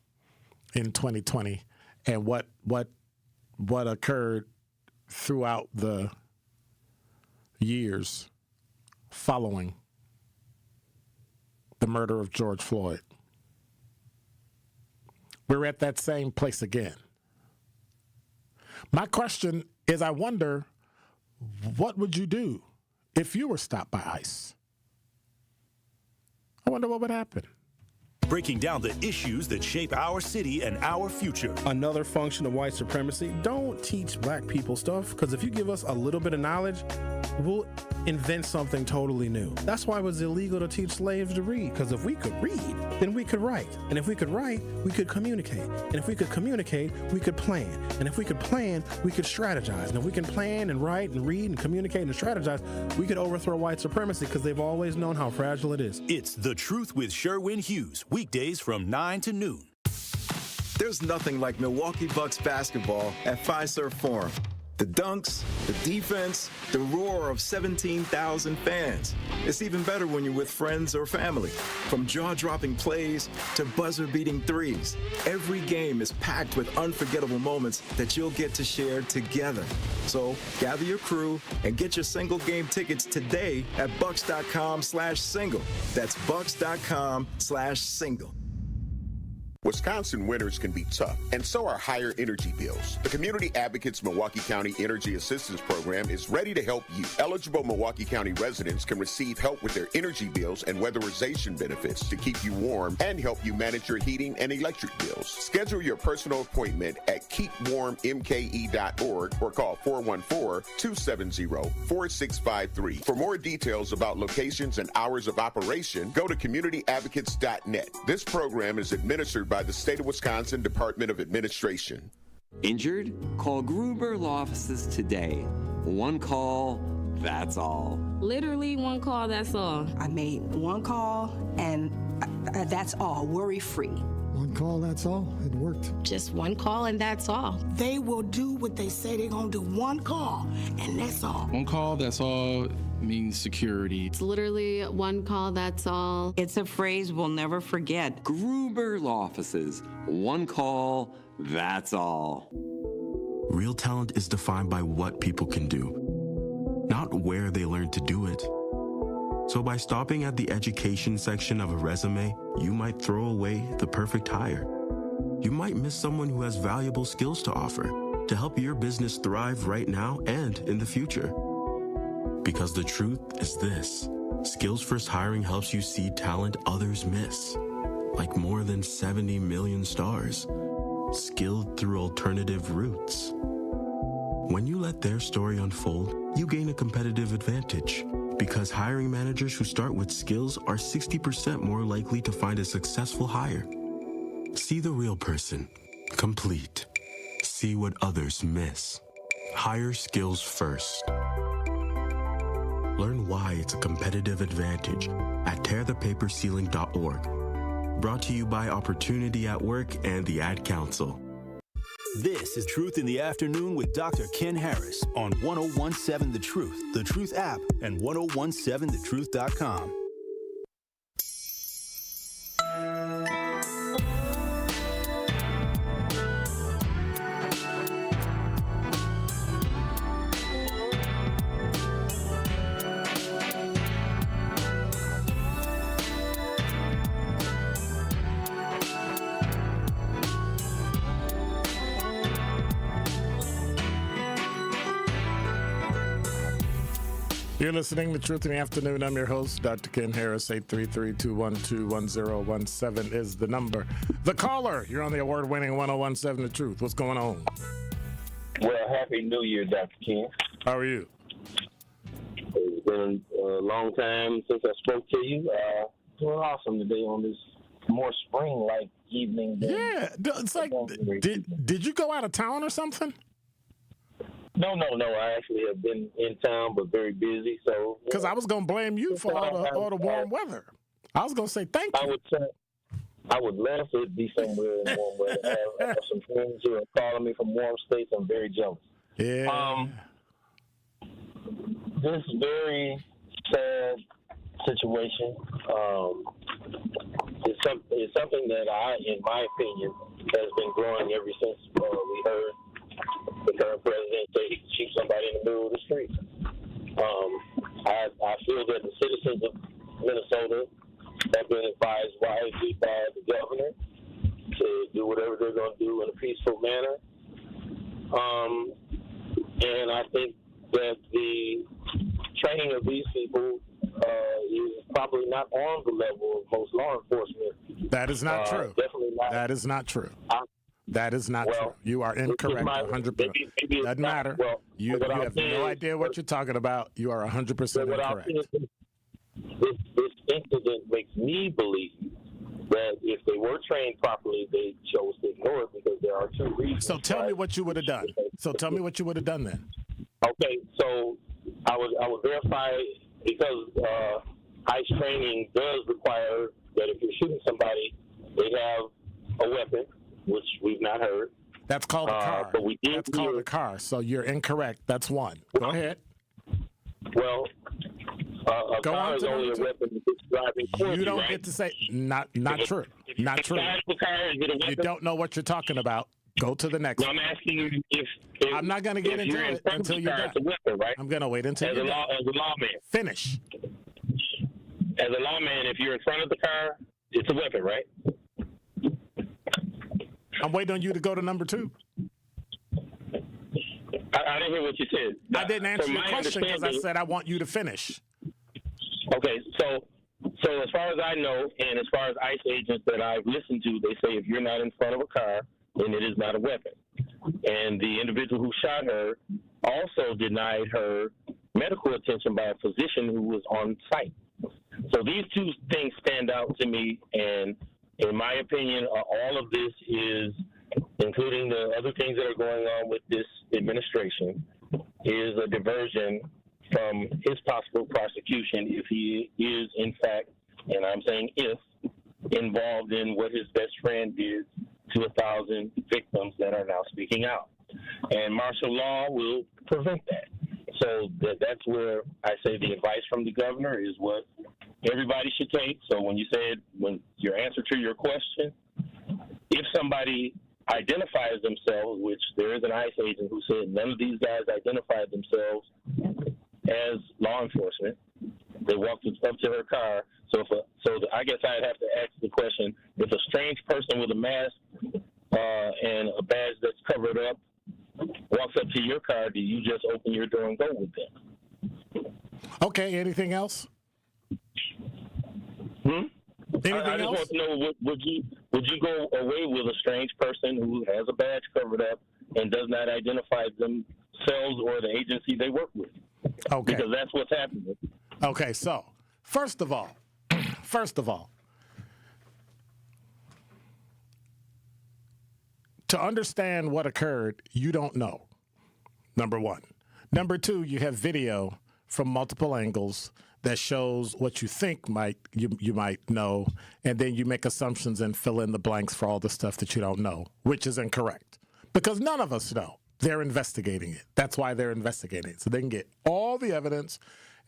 in 2020 and what occurred throughout the years following the murder of George Floyd. We're at that same place again. My question is, I wonder, what would you do if you were stopped by ICE? I wonder what would happen. Breaking down the issues that shape our city and our future. Another function of white supremacy, don't teach black people stuff, because if you give us a little bit of knowledge, we'll invent something totally new. That's why it was illegal to teach slaves to read, because if we could read, then we could write. And if we could write, we could communicate. And if we could communicate, we could plan. And if we could plan, we could strategize. And if we can plan and write and read and communicate and strategize, we could overthrow white supremacy, because they've always known how fragile it is. It's The Truth with Sherwin Hughes, weekdays from 9 to noon. There's nothing like Milwaukee Bucks basketball at Fiserv Forum. The dunks, the defense, the roar of 17,000 fans. It's even better when you're with friends or family. From jaw-dropping plays to buzzer-beating threes, every game is packed with unforgettable moments that you'll get to share together. So gather your crew and get your single game tickets today at bucks.com/single. That's bucks.com/single. Wisconsin winters can be tough, and so are higher energy bills. The Community Advocates Milwaukee County Energy Assistance Program is ready to help you. Eligible Milwaukee County residents can receive help with their energy bills and weatherization benefits to keep you warm and help you manage your heating and electric bills. Schedule your personal appointment at keepwarmmke.org or call 414-270-4653. For more details about locations and hours of operation, go to communityadvocates.net. This program is administered by the State of Wisconsin Department of Administration. Injured? Call Gruber Law Offices today. One call, that's all. Literally one call, that's all. I made one call and that's all, worry-free. One call, that's all. It worked. Just one call and that's all. They will do what they say they're going to do. One call and that's all. One call, that's all means security. It's literally one call, that's all. It's a phrase we'll never forget. Gruber Law Offices. One call, that's all. Real talent is defined by what people can do, not where they learn to do it. So by stopping at the education section of a resume, you might throw away the perfect hire. You might miss someone who has valuable skills to offer to help your business thrive right now and in the future. Because the truth is this: Skills First Hiring helps you see talent others miss, like more than 70 million stars, skilled through alternative routes. When you let their story unfold, you gain a competitive advantage, because hiring managers who start with skills are 60% more likely to find a successful hire. See the real person, complete. See what others miss. Hire skills first. Learn why it's a competitive advantage at tearthepaperceiling.org. Brought to you by Opportunity at Work and the Ad Council. This is Truth in the Afternoon with Dr. Ken Harris on 1017 The Truth app, and 1017thetruth.com. You're listening to Truth in the Afternoon. I'm your host, Dr. Ken Harris. 833-212-1017 is the number. The caller, you're on the award-winning 1017 The Truth. What's going on? Well, Happy New Year, Dr. Ken. How are you? Very been a long time since I spoke to you. Doing awesome today on this more spring-like evening. Yeah, it's like, did you go out of town or something? No. I actually have been in town, but very busy. So because I was gonna blame you for all the warm weather. I was gonna say thank you. I would love to be somewhere in warm weather. I have some friends who are calling me from warm states. I'm very jealous. Yeah. This very sad situation is something that in my opinion, has been growing ever since we heard the current president say he could shoot somebody in the middle of the street. I feel that the citizens of Minnesota have been advised wisely by the governor to do whatever they're going to do in a peaceful manner. And I think that the training of these people is probably not on the level of most law enforcement. That is not true. Definitely not. That is not true. That is not true. You are incorrect 100%. Doesn't matter. You have no idea what you're talking about. You are 100% incorrect. This incident makes me believe that if they were trained properly, they chose to ignore it because there are two reasons. So tell me what you would have done. Then. Okay, so I would verify because ICE training does require that if you're shooting somebody, they have a weapon, which we've not heard. That's called a car. But we did called a car. So you're incorrect. That's one. Go ahead. Well, a car is only a weapon if it's driving towards you. Don't right? get to say not true. Not true. You don't know what you're talking about. Go to the next. No, I'm asking you if I'm not going to get into it until you're done. It's a weapon, right? I'm going to wait until you're done. As a lawman. Finish. As a lawman, if you're in front of the car, it's a weapon, right? I'm waiting on you to go to number 2. I didn't hear what you said. I didn't answer your question because I said I want you to finish. Okay, so as far as I know, and as far as ICE agents that I've listened to, they say if you're not in front of a car, then it is not a weapon. And the individual who shot her also denied her medical attention by a physician who was on site. So these two things stand out to me, and in my opinion, all of this is, including the other things that are going on with this administration, is a diversion from his possible prosecution if he is, in fact, and I'm saying if, involved in what his best friend did to 1,000 victims that are now speaking out. And martial law will prevent that. So that's where I say the advice from the governor is what everybody should take. So when your answer to your question, if somebody identifies themselves, which there is an ICE agent who said none of these guys identified themselves as law enforcement, they walked up to her car. I guess I'd have to ask the question: if a strange person with a mask and a badge that's covered up walks up to your car, do you just open your door and go with them? Okay. Anything else? I just want to know: would you go away with a strange person who has a badge covered up and does not identify themselves or the agency they work with? Okay. Because that's what's happening. Okay. So first of all, to understand what occurred, you don't know. Number 1. Number 2, you have video from multiple angles that shows what you think you might know, and then you make assumptions and fill in the blanks for all the stuff that you don't know, which is incorrect. Because none of us know. They're investigating it. That's why they're investigating it. So they can get all the evidence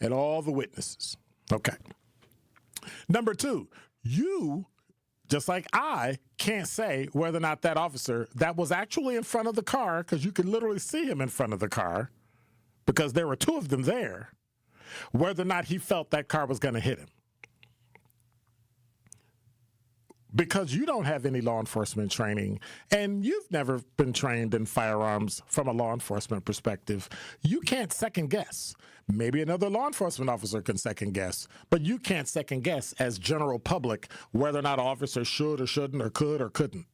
and all the witnesses. Okay. Number 2, you, just like I, can't say whether or not that officer that was actually in front of the car, because you could literally see him in front of the car, because there were 2 of them there, whether or not he felt that car was going to hit him. Because you don't have any law enforcement training, and you've never been trained in firearms from a law enforcement perspective, you can't second guess. Maybe another law enforcement officer can second guess, but you can't second guess as general public whether or not an officer should or shouldn't or could or couldn't.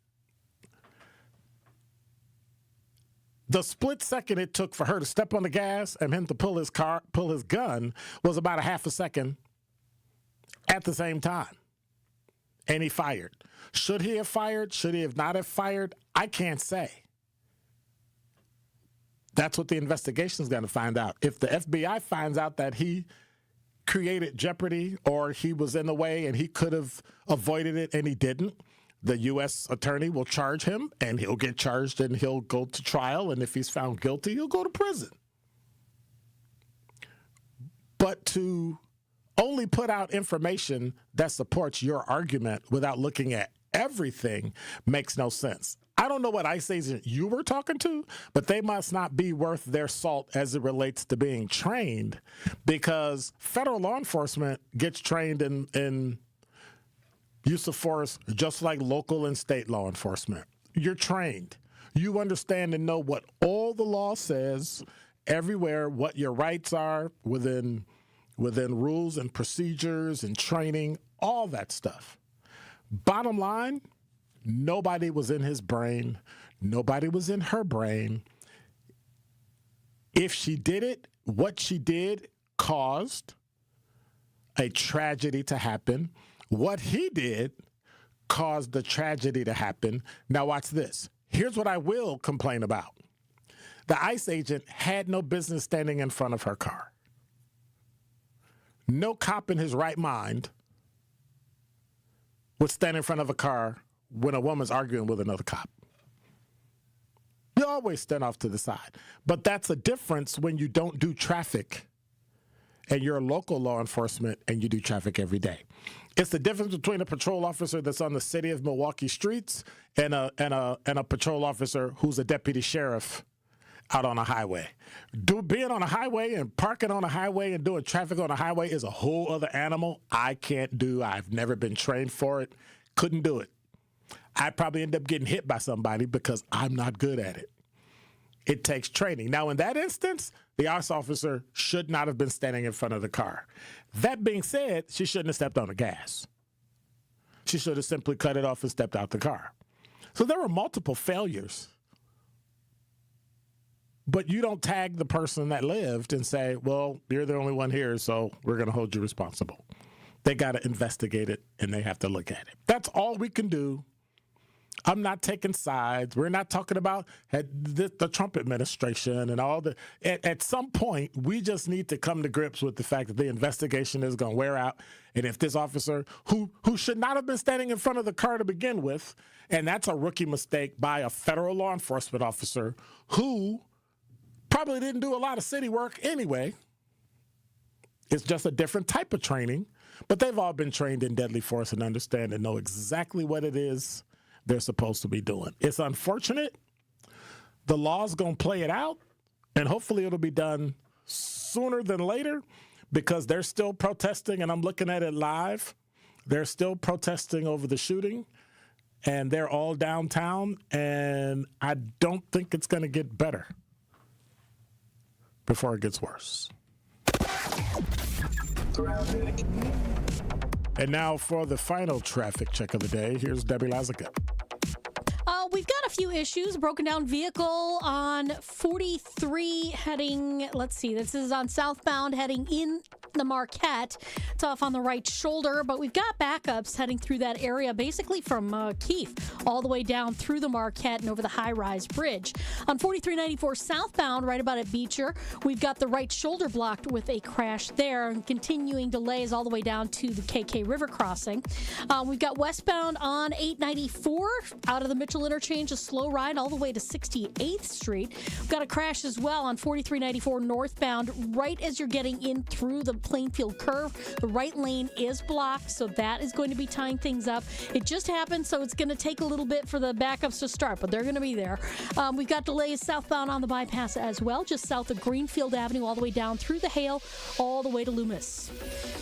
The split second it took for her to step on the gas and him to pull his gun was about a half a second at the same time. And he fired. Should he have fired? Should he have not have fired? I can't say. That's what the investigation is going to find out. If the FBI finds out that he created jeopardy or he was in the way and he could have avoided it and he didn't, the U.S. attorney will charge him and he'll get charged and he'll go to trial. And if he's found guilty, he'll go to prison. But to only put out information that supports your argument without looking at everything makes no sense. I don't know what ICE agent you were talking to, but they must not be worth their salt as it relates to being trained, because federal law enforcement gets trained in use of force just like local and state law enforcement. You're trained. You understand and know what all the law says everywhere, what your rights are within rules and procedures and training, all that stuff. Bottom line, nobody was in his brain. Nobody was in her brain. If she did it, what she did caused a tragedy to happen. What he did caused the tragedy to happen. Now watch this. Here's what I will complain about. The ICE agent had no business standing in front of her car. No cop in his right mind would stand in front of a car when a woman's arguing with another cop. You always stand off to the side. But that's a difference when you don't do traffic and you're a local law enforcement and you do traffic every day. It's the difference between a patrol officer that's on the city of Milwaukee streets and a patrol officer who's a deputy sheriff out on a highway. Being on a highway and parking on a highway and doing traffic on a highway is a whole other animal I can't do. I've never been trained for it. Couldn't do it. I'd probably end up getting hit by somebody because I'm not good at it. It takes training. Now, in that instance, the ICE officer should not have been standing in front of the car. That being said, she shouldn't have stepped on the gas. She should have simply cut it off and stepped out the car. So there were multiple failures. But you don't tag the person that lived and say, well, you're the only one here, so we're going to hold you responsible. They got to investigate it, and they have to look at it. That's all we can do. I'm not taking sides. We're not talking about the Trump administration and all the. At some point, we just need to come to grips with the fact that the investigation is going to wear out. And if this officer, who should not have been standing in front of the car to begin with, and that's a rookie mistake by a federal law enforcement officer who probably didn't do a lot of city work anyway. It's just a different type of training. But they've all been trained in deadly force and understand and know exactly what it is they're supposed to be doing. It's unfortunate. The law's going to play it out, and hopefully it'll be done sooner than later, because they're still protesting, and I'm looking at it live. They're still protesting over the shooting, and they're all downtown, and I don't think it's going to get better before it gets worse. And now for the final traffic check of the day, here's Debbie Lazica. We've got a few issues. Broken down vehicle on 43 heading, let's see, this is on southbound heading in the Marquette. It's off on the right shoulder, but we've got backups heading through that area, basically from Keefe all the way down through the Marquette and over the high-rise bridge. On 4394 southbound, right about at Beecher, we've got the right shoulder blocked with a crash there, and continuing delays all the way down to the KK River crossing. We've got westbound on 894 out of the Mitchell interchange, a slow ride all the way to 68th Street. We've got a crash as well on 4394 northbound, right as you're getting in through the Plainfield curve. The right lane is blocked, so that is going to be tying things up. It just happened, so it's going to take a little bit for the backups to start, but they're going to be there. We've got delays southbound on the bypass as well, just south of Greenfield Avenue, all the way down through the Hale, all the way to Loomis.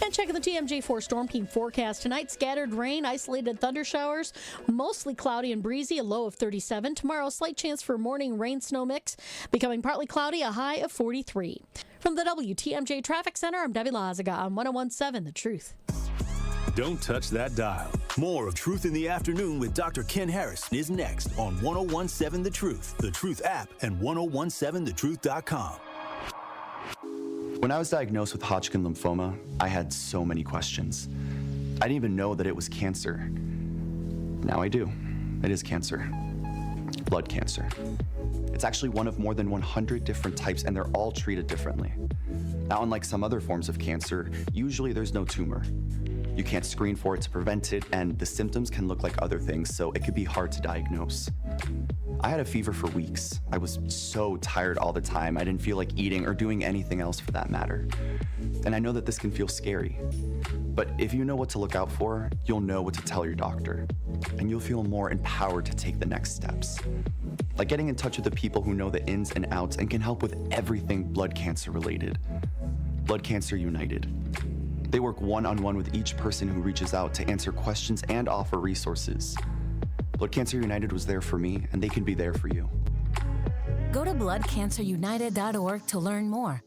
And checking the TMJ4 Storm Team forecast tonight: scattered rain, isolated thunder showers, mostly cloudy and breezy, a low of 37. Tomorrow, slight chance for morning rain-snow mix, becoming partly cloudy, a high of 43. From the WTMJ Traffic Center, I'm Debbie Laziga on 101.7 The Truth. Don't touch that dial. More of Truth in the Afternoon with Dr. Ken Harris is next on 1017 The Truth, The Truth app, and 1017thetruth.com. When I was diagnosed with Hodgkin lymphoma, I had so many questions. I didn't even know that it was cancer. Now I do. It is cancer. Blood cancer. It's actually one of more than 100 different types, and they're all treated differently. Now, unlike some other forms of cancer, usually there's no tumor. You can't screen for it to prevent it, and the symptoms can look like other things, so it could be hard to diagnose. I had a fever for weeks. I was so tired all the time. I didn't feel like eating or doing anything else for that matter. And I know that this can feel scary. But if you know what to look out for, you'll know what to tell your doctor. And you'll feel more empowered to take the next steps. Like getting in touch with the people who know the ins and outs and can help with everything blood cancer related. Blood Cancer United. They work one-on-one with each person who reaches out to answer questions and offer resources. Blood Cancer United was there for me, and they can be there for you. Go to bloodcancerunited.org to learn more.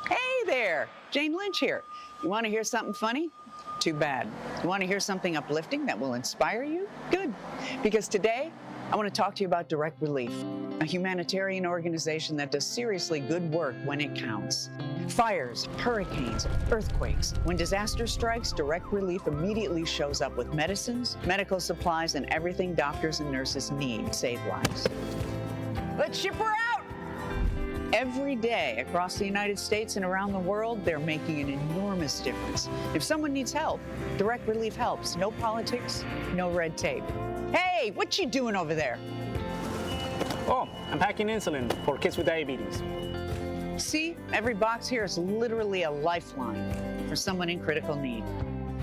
Hey there, Jane Lynch here. You want to hear something funny? Too bad. You want to hear something uplifting that will inspire you? Good, because today I want to talk to you about Direct Relief, a humanitarian organization that does seriously good work when it counts. Fires, hurricanes, earthquakes. When disaster strikes, Direct Relief immediately shows up with medicines, medical supplies, and everything doctors and nurses need to save lives. Let's ship her out! Every day across the United States and around the world, they're making an enormous difference. If someone needs help, Direct Relief helps. No politics, no red tape. Hey, what you doing over there? Oh, I'm packing insulin for kids with diabetes. See, every box here is literally a lifeline for someone in critical need.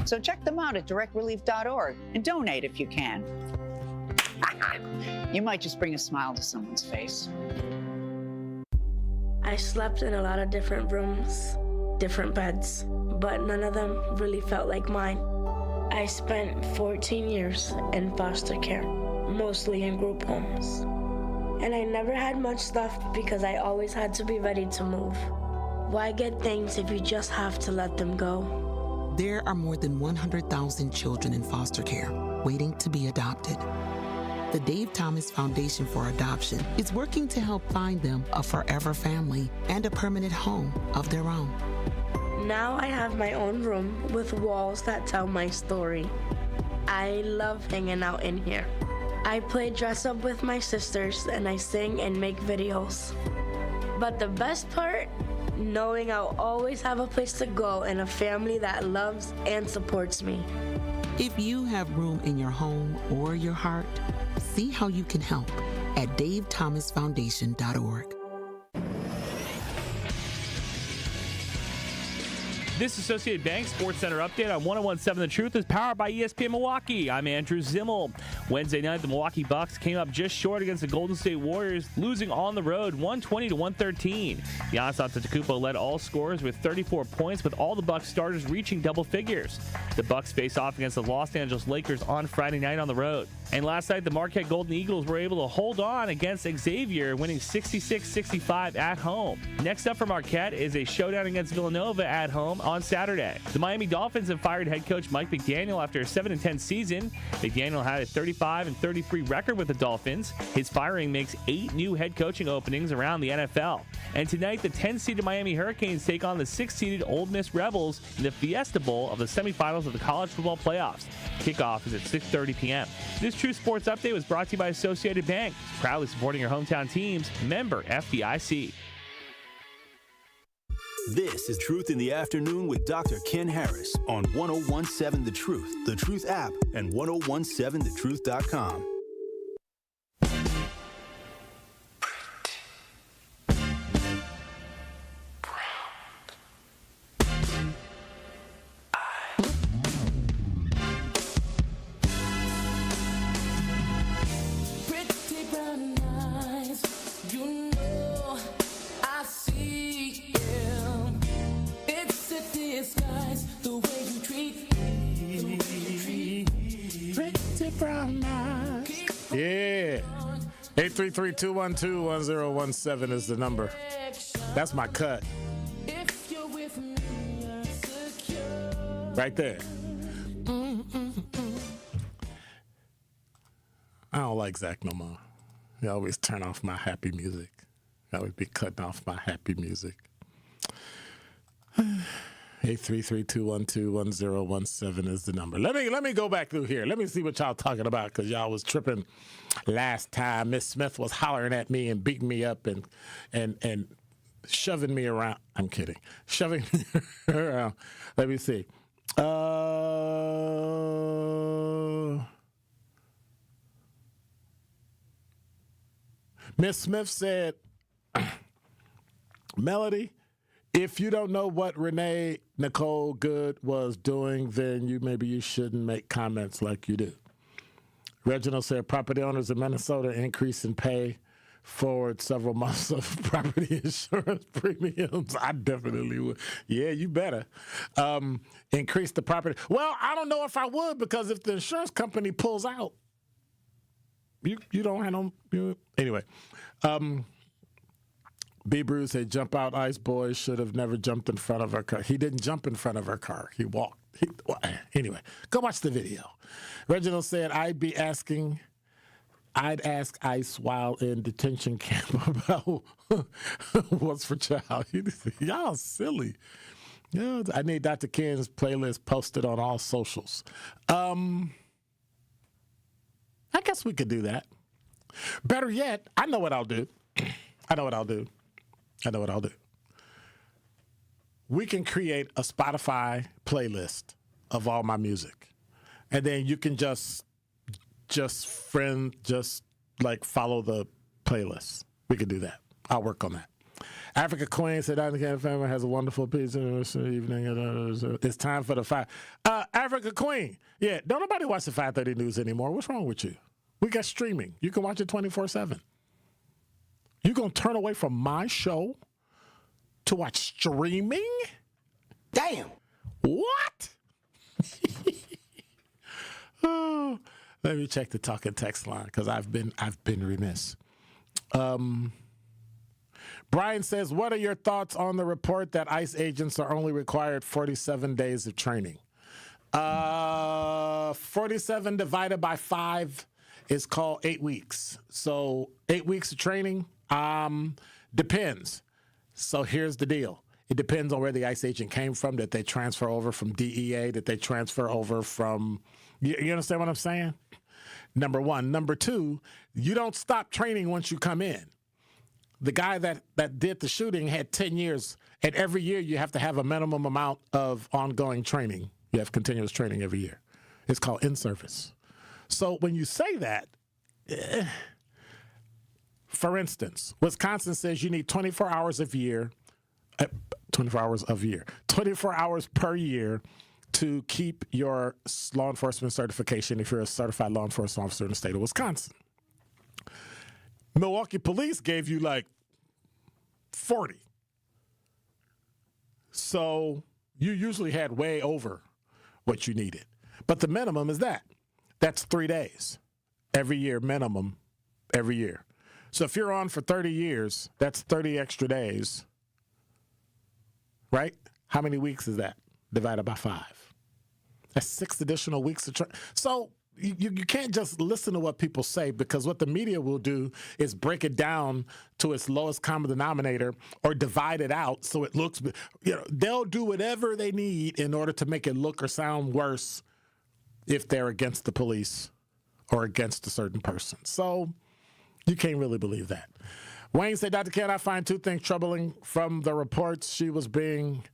So check them out at directrelief.org and donate if you can. You might just bring a smile to someone's face. I slept in a lot of different rooms, different beds, but none of them really felt like mine. I spent 14 years in foster care, mostly in group homes. And I never had much stuff because I always had to be ready to move. Why get things if you just have to let them go? There are more than 100,000 children in foster care waiting to be adopted. The Dave Thomas Foundation for Adoption is working to help find them a forever family and a permanent home of their own. Now I have my own room with walls that tell my story. I love hanging out in here. I play dress up with my sisters and I sing and make videos. But the best part, knowing I'll always have a place to go and a family that loves and supports me. If you have room in your home or your heart, see how you can help at davethomasfoundation.org. This Associated Bank Sports Center update on 1017 The Truth is powered by ESPN Milwaukee. I'm Andrew Zimmel. Wednesday night, the Milwaukee Bucks came up just short against the Golden State Warriors, losing on the road 120-113. Giannis Antetokounmpo led all scorers with 34 points, with all the Bucks starters reaching double figures. The Bucks face off against the Los Angeles Lakers on Friday night on the road. And last night, the Marquette Golden Eagles were able to hold on against Xavier, winning 66-65 at home. Next up for Marquette is a showdown against Villanova at home on Saturday. The Miami Dolphins have fired head coach Mike McDaniel after a 7-10 season. McDaniel had a 35-33 record with the Dolphins. His firing makes 8 new head coaching openings around the NFL. And tonight, the 10-seeded Miami Hurricanes take on the 6-seeded Ole Miss Rebels in the Fiesta Bowl of the semifinals of the college football playoffs. Kickoff is at 6:30 p.m. This True Sports Update was brought to you by Associated Bank, proudly supporting your hometown teams. Member FDIC. This is Truth in the Afternoon with Dr. Ken Harris on 1017 The Truth app, and 1017thetruth.com. Yeah. 833-212-1017 is the number. That's my cut. Right there. I don't like Zach no more. He always turn off my happy music. I would be cutting off my happy music. 833-212-1017 is the number. Let me go back through here. Let me see what y'all talking about, because y'all was tripping last time. Miss Smith was hollering at me and beating me up and shoving me around. I'm kidding. Shoving me around. Let me see. Miss Smith said, Melody, if you don't know what Renee Nicole Good was doing, then maybe you shouldn't make comments like you do. Reginald said property owners in Minnesota increase in pay forward several months of property insurance premiums. I definitely would. Yeah, you better. Increase the property. Well, I don't know if I would, because if the insurance company pulls out, you don't have no. Anyway. B. Bruce said, jump out, Ice Boy should have never jumped in front of her car. He didn't jump in front of her car. He walked. Anyway, go watch the video. Reginald said, I'd ask Ice while in detention camp about what's for child. Y'all silly. Yeah, I need Dr. Ken's playlist posted on all socials. I guess we could do that. Better yet, I know what I'll do. We can create a Spotify playlist of all my music. And then you can just follow the playlist. We could do that. I'll work on that. Africa Queen said, Dr. Ken family has a wonderful pizza evening. It's time for the 5. Africa Queen. Yeah, don't nobody watch the 5:30 news anymore. What's wrong with you? We got streaming. You can watch it 24/7. You gonna turn away from my show to watch streaming? Damn. What? Oh, let me check the talk and text line, because I've been remiss. Brian says, what are your thoughts on the report that ICE agents are only required 47 days of training? 47 divided by 5 is called 8 weeks. So 8 weeks of training depends. So here's the deal. It depends on where the ICE agent came from. Did they transfer over from DEA? Did they transfer over from, you understand what I'm saying? Number one. Number two, you don't stop training once you come in. The guy that did the shooting had 10 years, and every year you have to have a minimum amount of ongoing training. You have continuous training every year. It's called in-service. So when you say that, for instance, Wisconsin says you need 24 hours per year to keep your law enforcement certification if you're a certified law enforcement officer in the state of Wisconsin. Milwaukee police gave you like 40. So you usually had way over what you needed. But the minimum is that. That's 3 days every year, minimum every year. So if you're on for 30 years, that's 30 extra days, right? How many weeks is that divided by 5? That's 6 additional weeks of training. So you can't just listen to what people say, because what the media will do is break it down to its lowest common denominator or divide it out so it looks, they'll do whatever they need in order to make it look or sound worse if they're against the police or against a certain person. So you can't really believe that. Wayne said, Dr. Ken, I find 2 things troubling from the reports. She was being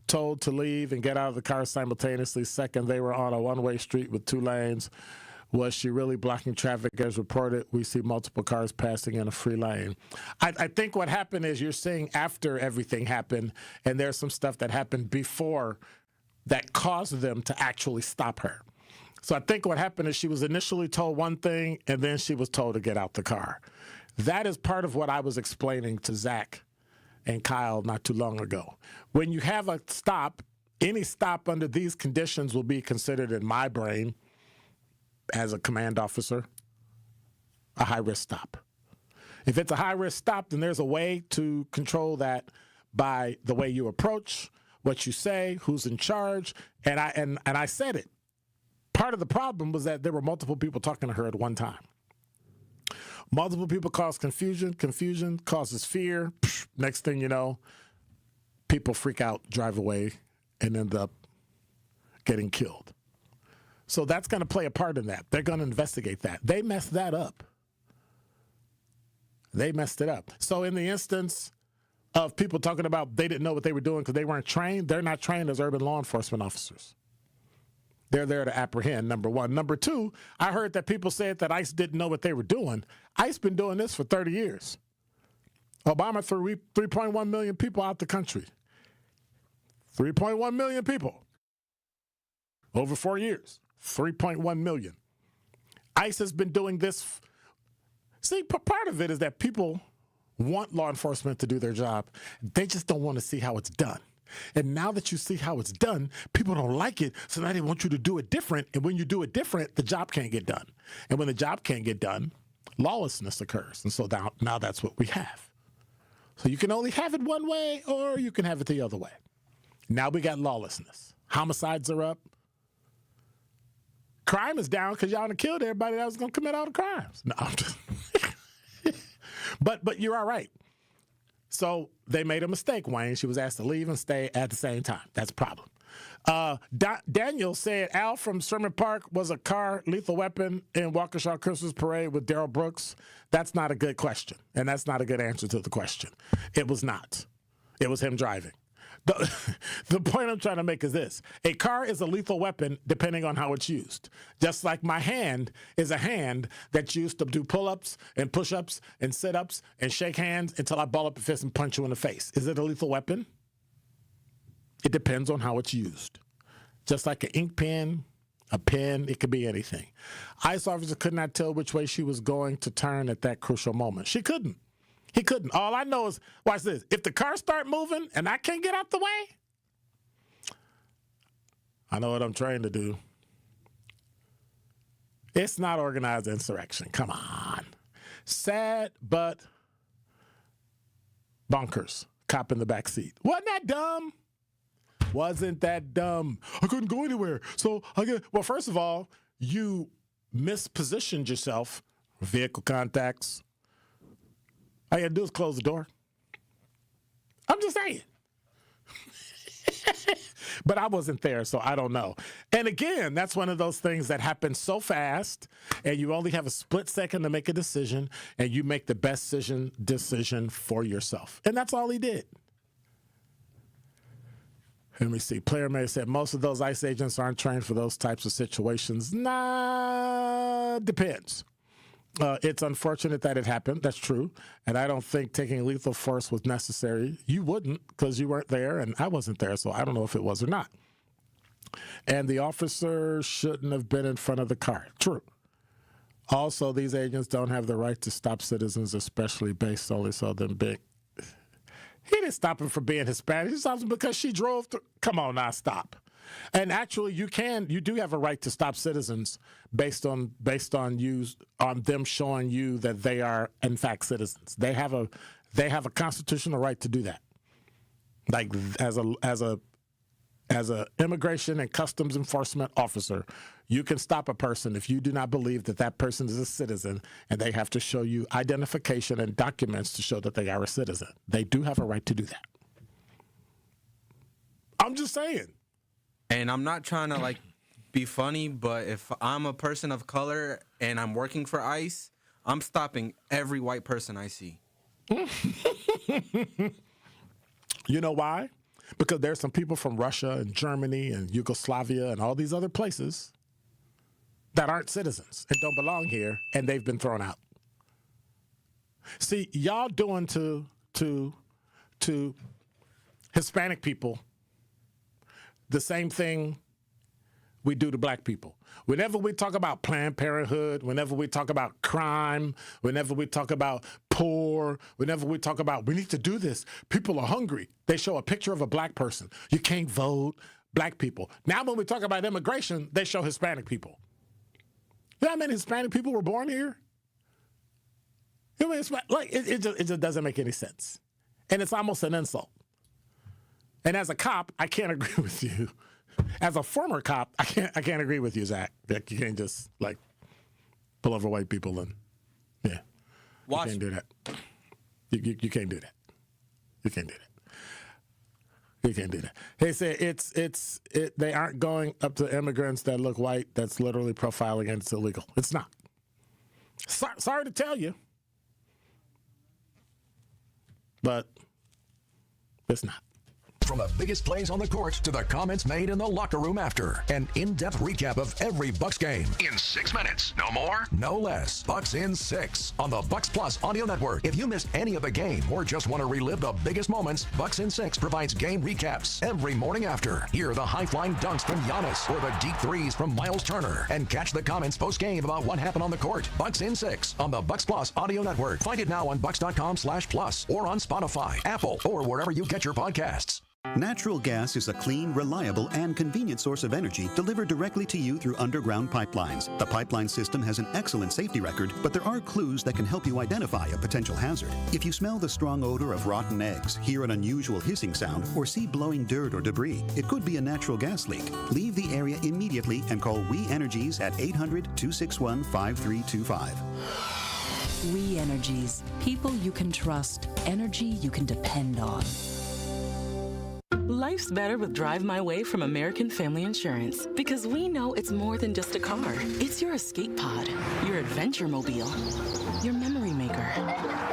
told to leave and get out of the car simultaneously. Second, they were on a one-way street with 2 lanes. Was she really blocking traffic as reported? We see multiple cars passing in a free lane. I think what happened is you're seeing after everything happened, and there's some stuff that happened before that caused them to actually stop her. So I think what happened is she was initially told one thing, and then she was told to get out the car. That is part of what I was explaining to Zach and Kyle not too long ago. When you have a stop, any stop under these conditions will be considered in my brain as a command officer a high-risk stop. If it's a high-risk stop, then there's a way to control that by the way you approach, what you say, who's in charge, and I said it. Part of the problem was that there were multiple people talking to her at one time. Multiple people cause confusion. Confusion causes fear. Next thing you know, people freak out, drive away, and end up getting killed. So that's going to play a part in that. They're going to investigate that. They messed that up. They messed it up. So in the instance of people talking about they didn't know what they were doing because they weren't trained, they're not trained as urban law enforcement officers. They're there to apprehend, number one. Number two, I heard that people said that ICE didn't know what they were doing. ICE been doing this for 30 years. Obama threw 3.1 million people out the country. 3.1 million people. Over 4 years. 3.1 million. ICE has been doing this. See, part of it is that people want law enforcement to do their job. They just don't want to see how it's done. And now that you see how it's done, people don't like it, so now they want you to do it different. And when you do it different, the job can't get done. And when the job can't get done, lawlessness occurs. And so now that's what we have. So you can only have it one way or you can have it the other way. Now we got lawlessness. Homicides are up. Crime is down because y'all done killed everybody that was going to commit all the crimes. No, I'm just but you're all right. So they made a mistake, Wayne. She was asked to leave and stay at the same time. That's a problem. Daniel said Al from Sherman Park was a car lethal weapon in Waukesha Christmas Parade with Darrell Brooks. That's not a good question, and that's not a good answer to the question. It was not. It was him driving. The point I'm trying to make is this. A car is a lethal weapon depending on how it's used. Just like my hand is a hand that's used to do pull-ups and push-ups and sit-ups and shake hands until I ball up a fist and punch you in the face. Is it a lethal weapon? It depends on how it's used. Just like an ink pen, a pen, it could be anything. ICE officer could not tell which way she was going to turn at that crucial moment. She couldn't. He couldn't. All I know is, watch this. If the car start moving and I can't get out the way, I know what I'm trying to do. It's not organized insurrection. Come on. Sad, but bonkers. Cop in the back seat. Wasn't that dumb? Wasn't that dumb? I couldn't go anywhere. So well, first of all, you mispositioned yourself. Vehicle contacts. All you got to do is close the door. I'm just saying. But I wasn't there, so I don't know. And again, that's one of those things that happens so fast, and you only have a split second to make a decision, and you make the best decision for yourself. And that's all he did. Let me see. Player May said most of those ICE agents aren't trained for those types of situations. Nah, depends. It's unfortunate that it happened. That's true. And I don't think taking lethal force was necessary. You wouldn't because you weren't there and I wasn't there, so I don't know if it was or not. And the officer shouldn't have been in front of the car. True. Also, these agents don't have the right to stop citizens, especially based solely so them big. He didn't stop him from being Hispanic. He stopped him because she drove through. Come on now, stop. And actually, you do have a right to stop citizens based on them showing you that they are in fact citizens. They have a constitutional right to do that. Like as a immigration and customs enforcement officer, you can stop a person if you do not believe that that person is a citizen, and they have to show you identification and documents to show that they are a citizen. They do have a right to do that. I'm just saying. And I'm not trying to be funny, but if I'm a person of color and I'm working for ICE, I'm stopping every white person I see. You know why? Because there's some people from Russia and Germany and Yugoslavia and all these other places that aren't citizens and don't belong here, and they've been thrown out. See, y'all doing to Hispanic people the same thing we do to black people. Whenever we talk about Planned Parenthood, whenever we talk about crime, whenever we talk about poor, whenever we talk about we need to do this, people are hungry. They show a picture of a black person. You can't vote, black people. Now when we talk about immigration, they show Hispanic people. You know how many Hispanic people were born here? It just doesn't make any sense. And it's almost an insult. And as a cop, I can't agree with you. As a former cop, I can't agree with you, Zach. Like, you can't just like pull over white people and you can't do that. You can't do that. You can't do that. You can't do that. They say they aren't going up to immigrants that look white. That's literally profiling, and it's illegal. It's not. Sorry to tell you, but it's not. From the biggest plays on the court to the comments made in the locker room after. An in-depth recap of every Bucks game. In 6 minutes. No more, no less. Bucks in 6 on the Bucks Plus audio network. If you missed any of the game or just want to relive the biggest moments, Bucks in 6 provides game recaps every morning after. Hear the high-flying dunks from Giannis or the deep threes from Miles Turner. And catch the comments post-game about what happened on the court. Bucks in 6 on the Bucks Plus audio network. Find it now on bucks.com/plus or on Spotify, Apple, or wherever you get your podcasts. Natural gas is a clean, reliable, and convenient source of energy delivered directly to you through underground pipelines. The pipeline system has an excellent safety record, but there are clues that can help you identify a potential hazard. If you smell the strong odor of rotten eggs, hear an unusual hissing sound, or see blowing dirt or debris, it could be a natural gas leak. Leave the area immediately and call We Energies at 800-261-5325. We Energies. People you can trust. Energy you can depend on. Life's better with Drive My Way from American Family Insurance because we know it's more than just a car. It's your escape pod, your adventure mobile, your memory maker.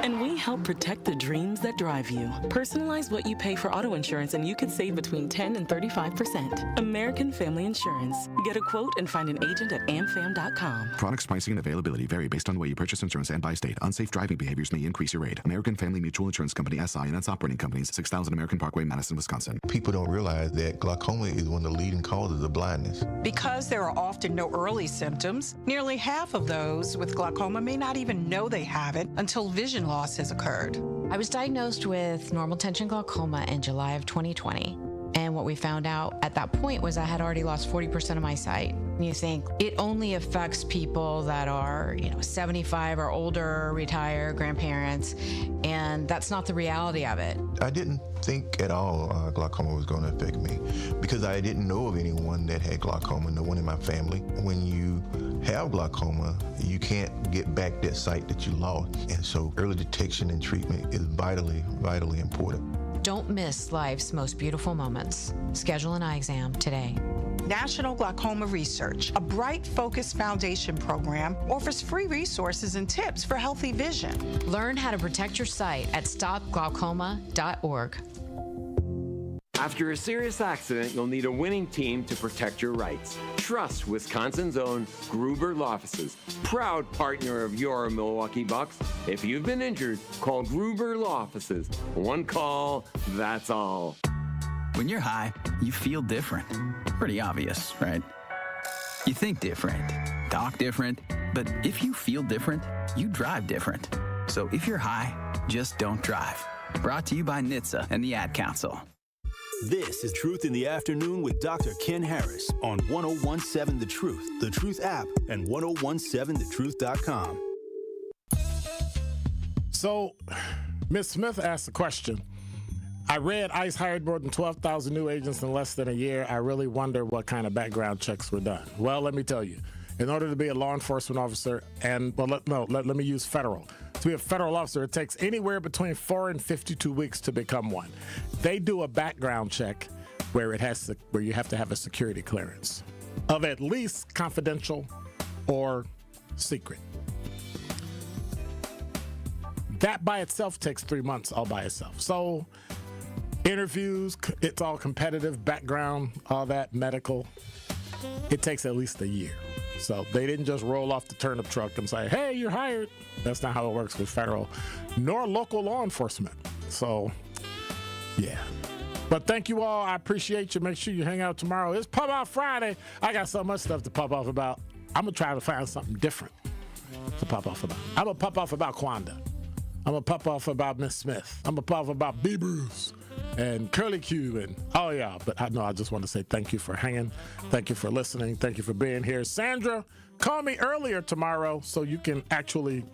And we help protect the dreams that drive you. Personalize what you pay for auto insurance and you could save between 10 and 35%. American Family Insurance. Get a quote and find an agent at amfam.com. Products, pricing, and availability vary based on the way you purchase insurance and by state. Unsafe driving behaviors may increase your rate. American Family Mutual Insurance Company, SI, and its operating companies, 6000 American Parkway, Madison, Wisconsin. People don't realize that glaucoma is one of the leading causes of blindness. Because there are often no early symptoms, nearly half of those with glaucoma may not even know they have it until vision loss has occurred. I was diagnosed with normal tension glaucoma in July of 2020. And what we found out at that point was I had already lost 40% of my sight. And you think it only affects people that are, 75 or older, retired, grandparents, and that's not the reality of it. I didn't think at all glaucoma was going to affect me because I didn't know of anyone that had glaucoma, no one in my family. When you have glaucoma, you can't get back that sight that you lost. And so early detection and treatment is vitally, vitally important. Don't miss life's most beautiful moments. Schedule an eye exam today. National Glaucoma Research, a Bright Focus Foundation program, offers free resources and tips for healthy vision. Learn how to protect your sight at stopglaucoma.org. After a serious accident, you'll need a winning team to protect your rights. Trust Wisconsin's own Gruber Law Offices, proud partner of your Milwaukee Bucks. If you've been injured, call Gruber Law Offices. One call, that's all. When you're high, you feel different. Pretty obvious, right? You think different, talk different, but if you feel different, you drive different. So if you're high, just don't drive. Brought to you by NHTSA and the Ad Council. This is Truth in the Afternoon with Dr. Ken Harris on 1017 The Truth app, and 1017thetruth.com. So, Ms. Smith asked the question, I read ICE hired more than 12,000 new agents in less than a year. I really wonder what kind of background checks were done. Well, let me tell you. In order to be a law enforcement officer, and let me use federal. To be a federal officer, it takes anywhere between 4 and 52 weeks to become one. They do a background check where you have to have a security clearance of at least confidential or secret. That by itself takes 3 months all by itself. So interviews, it's all competitive, background, all that, medical. It takes at least a year. So they didn't just roll off the turnip truck and say, hey, you're hired. That's not how it works with federal nor local law enforcement. So, yeah. But thank you all. I appreciate you. Make sure you hang out tomorrow. It's Pop Off Friday. I got so much stuff to pop off about. I'm going to try to find something different to pop off about. I'm going to pop off about Quanda. I'm going to pop off about Miss Smith. I'm going to pop off about B. Bruce and Curly Q and but I just want to say thank you for hanging. Thank you for listening. Thank you for being here. Sandra, call me earlier tomorrow so you can actually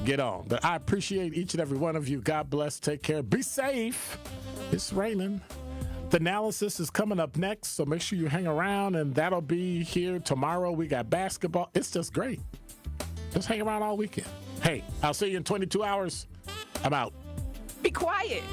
get on. But I appreciate each and every one of you. God bless. Take care. Be safe. It's raining. The analysis is coming up next, so make sure you hang around, and that'll be here tomorrow. We got basketball. It's just great. Just hang around all weekend. Hey, I'll see you in 22 hours. I'm out. Be quiet.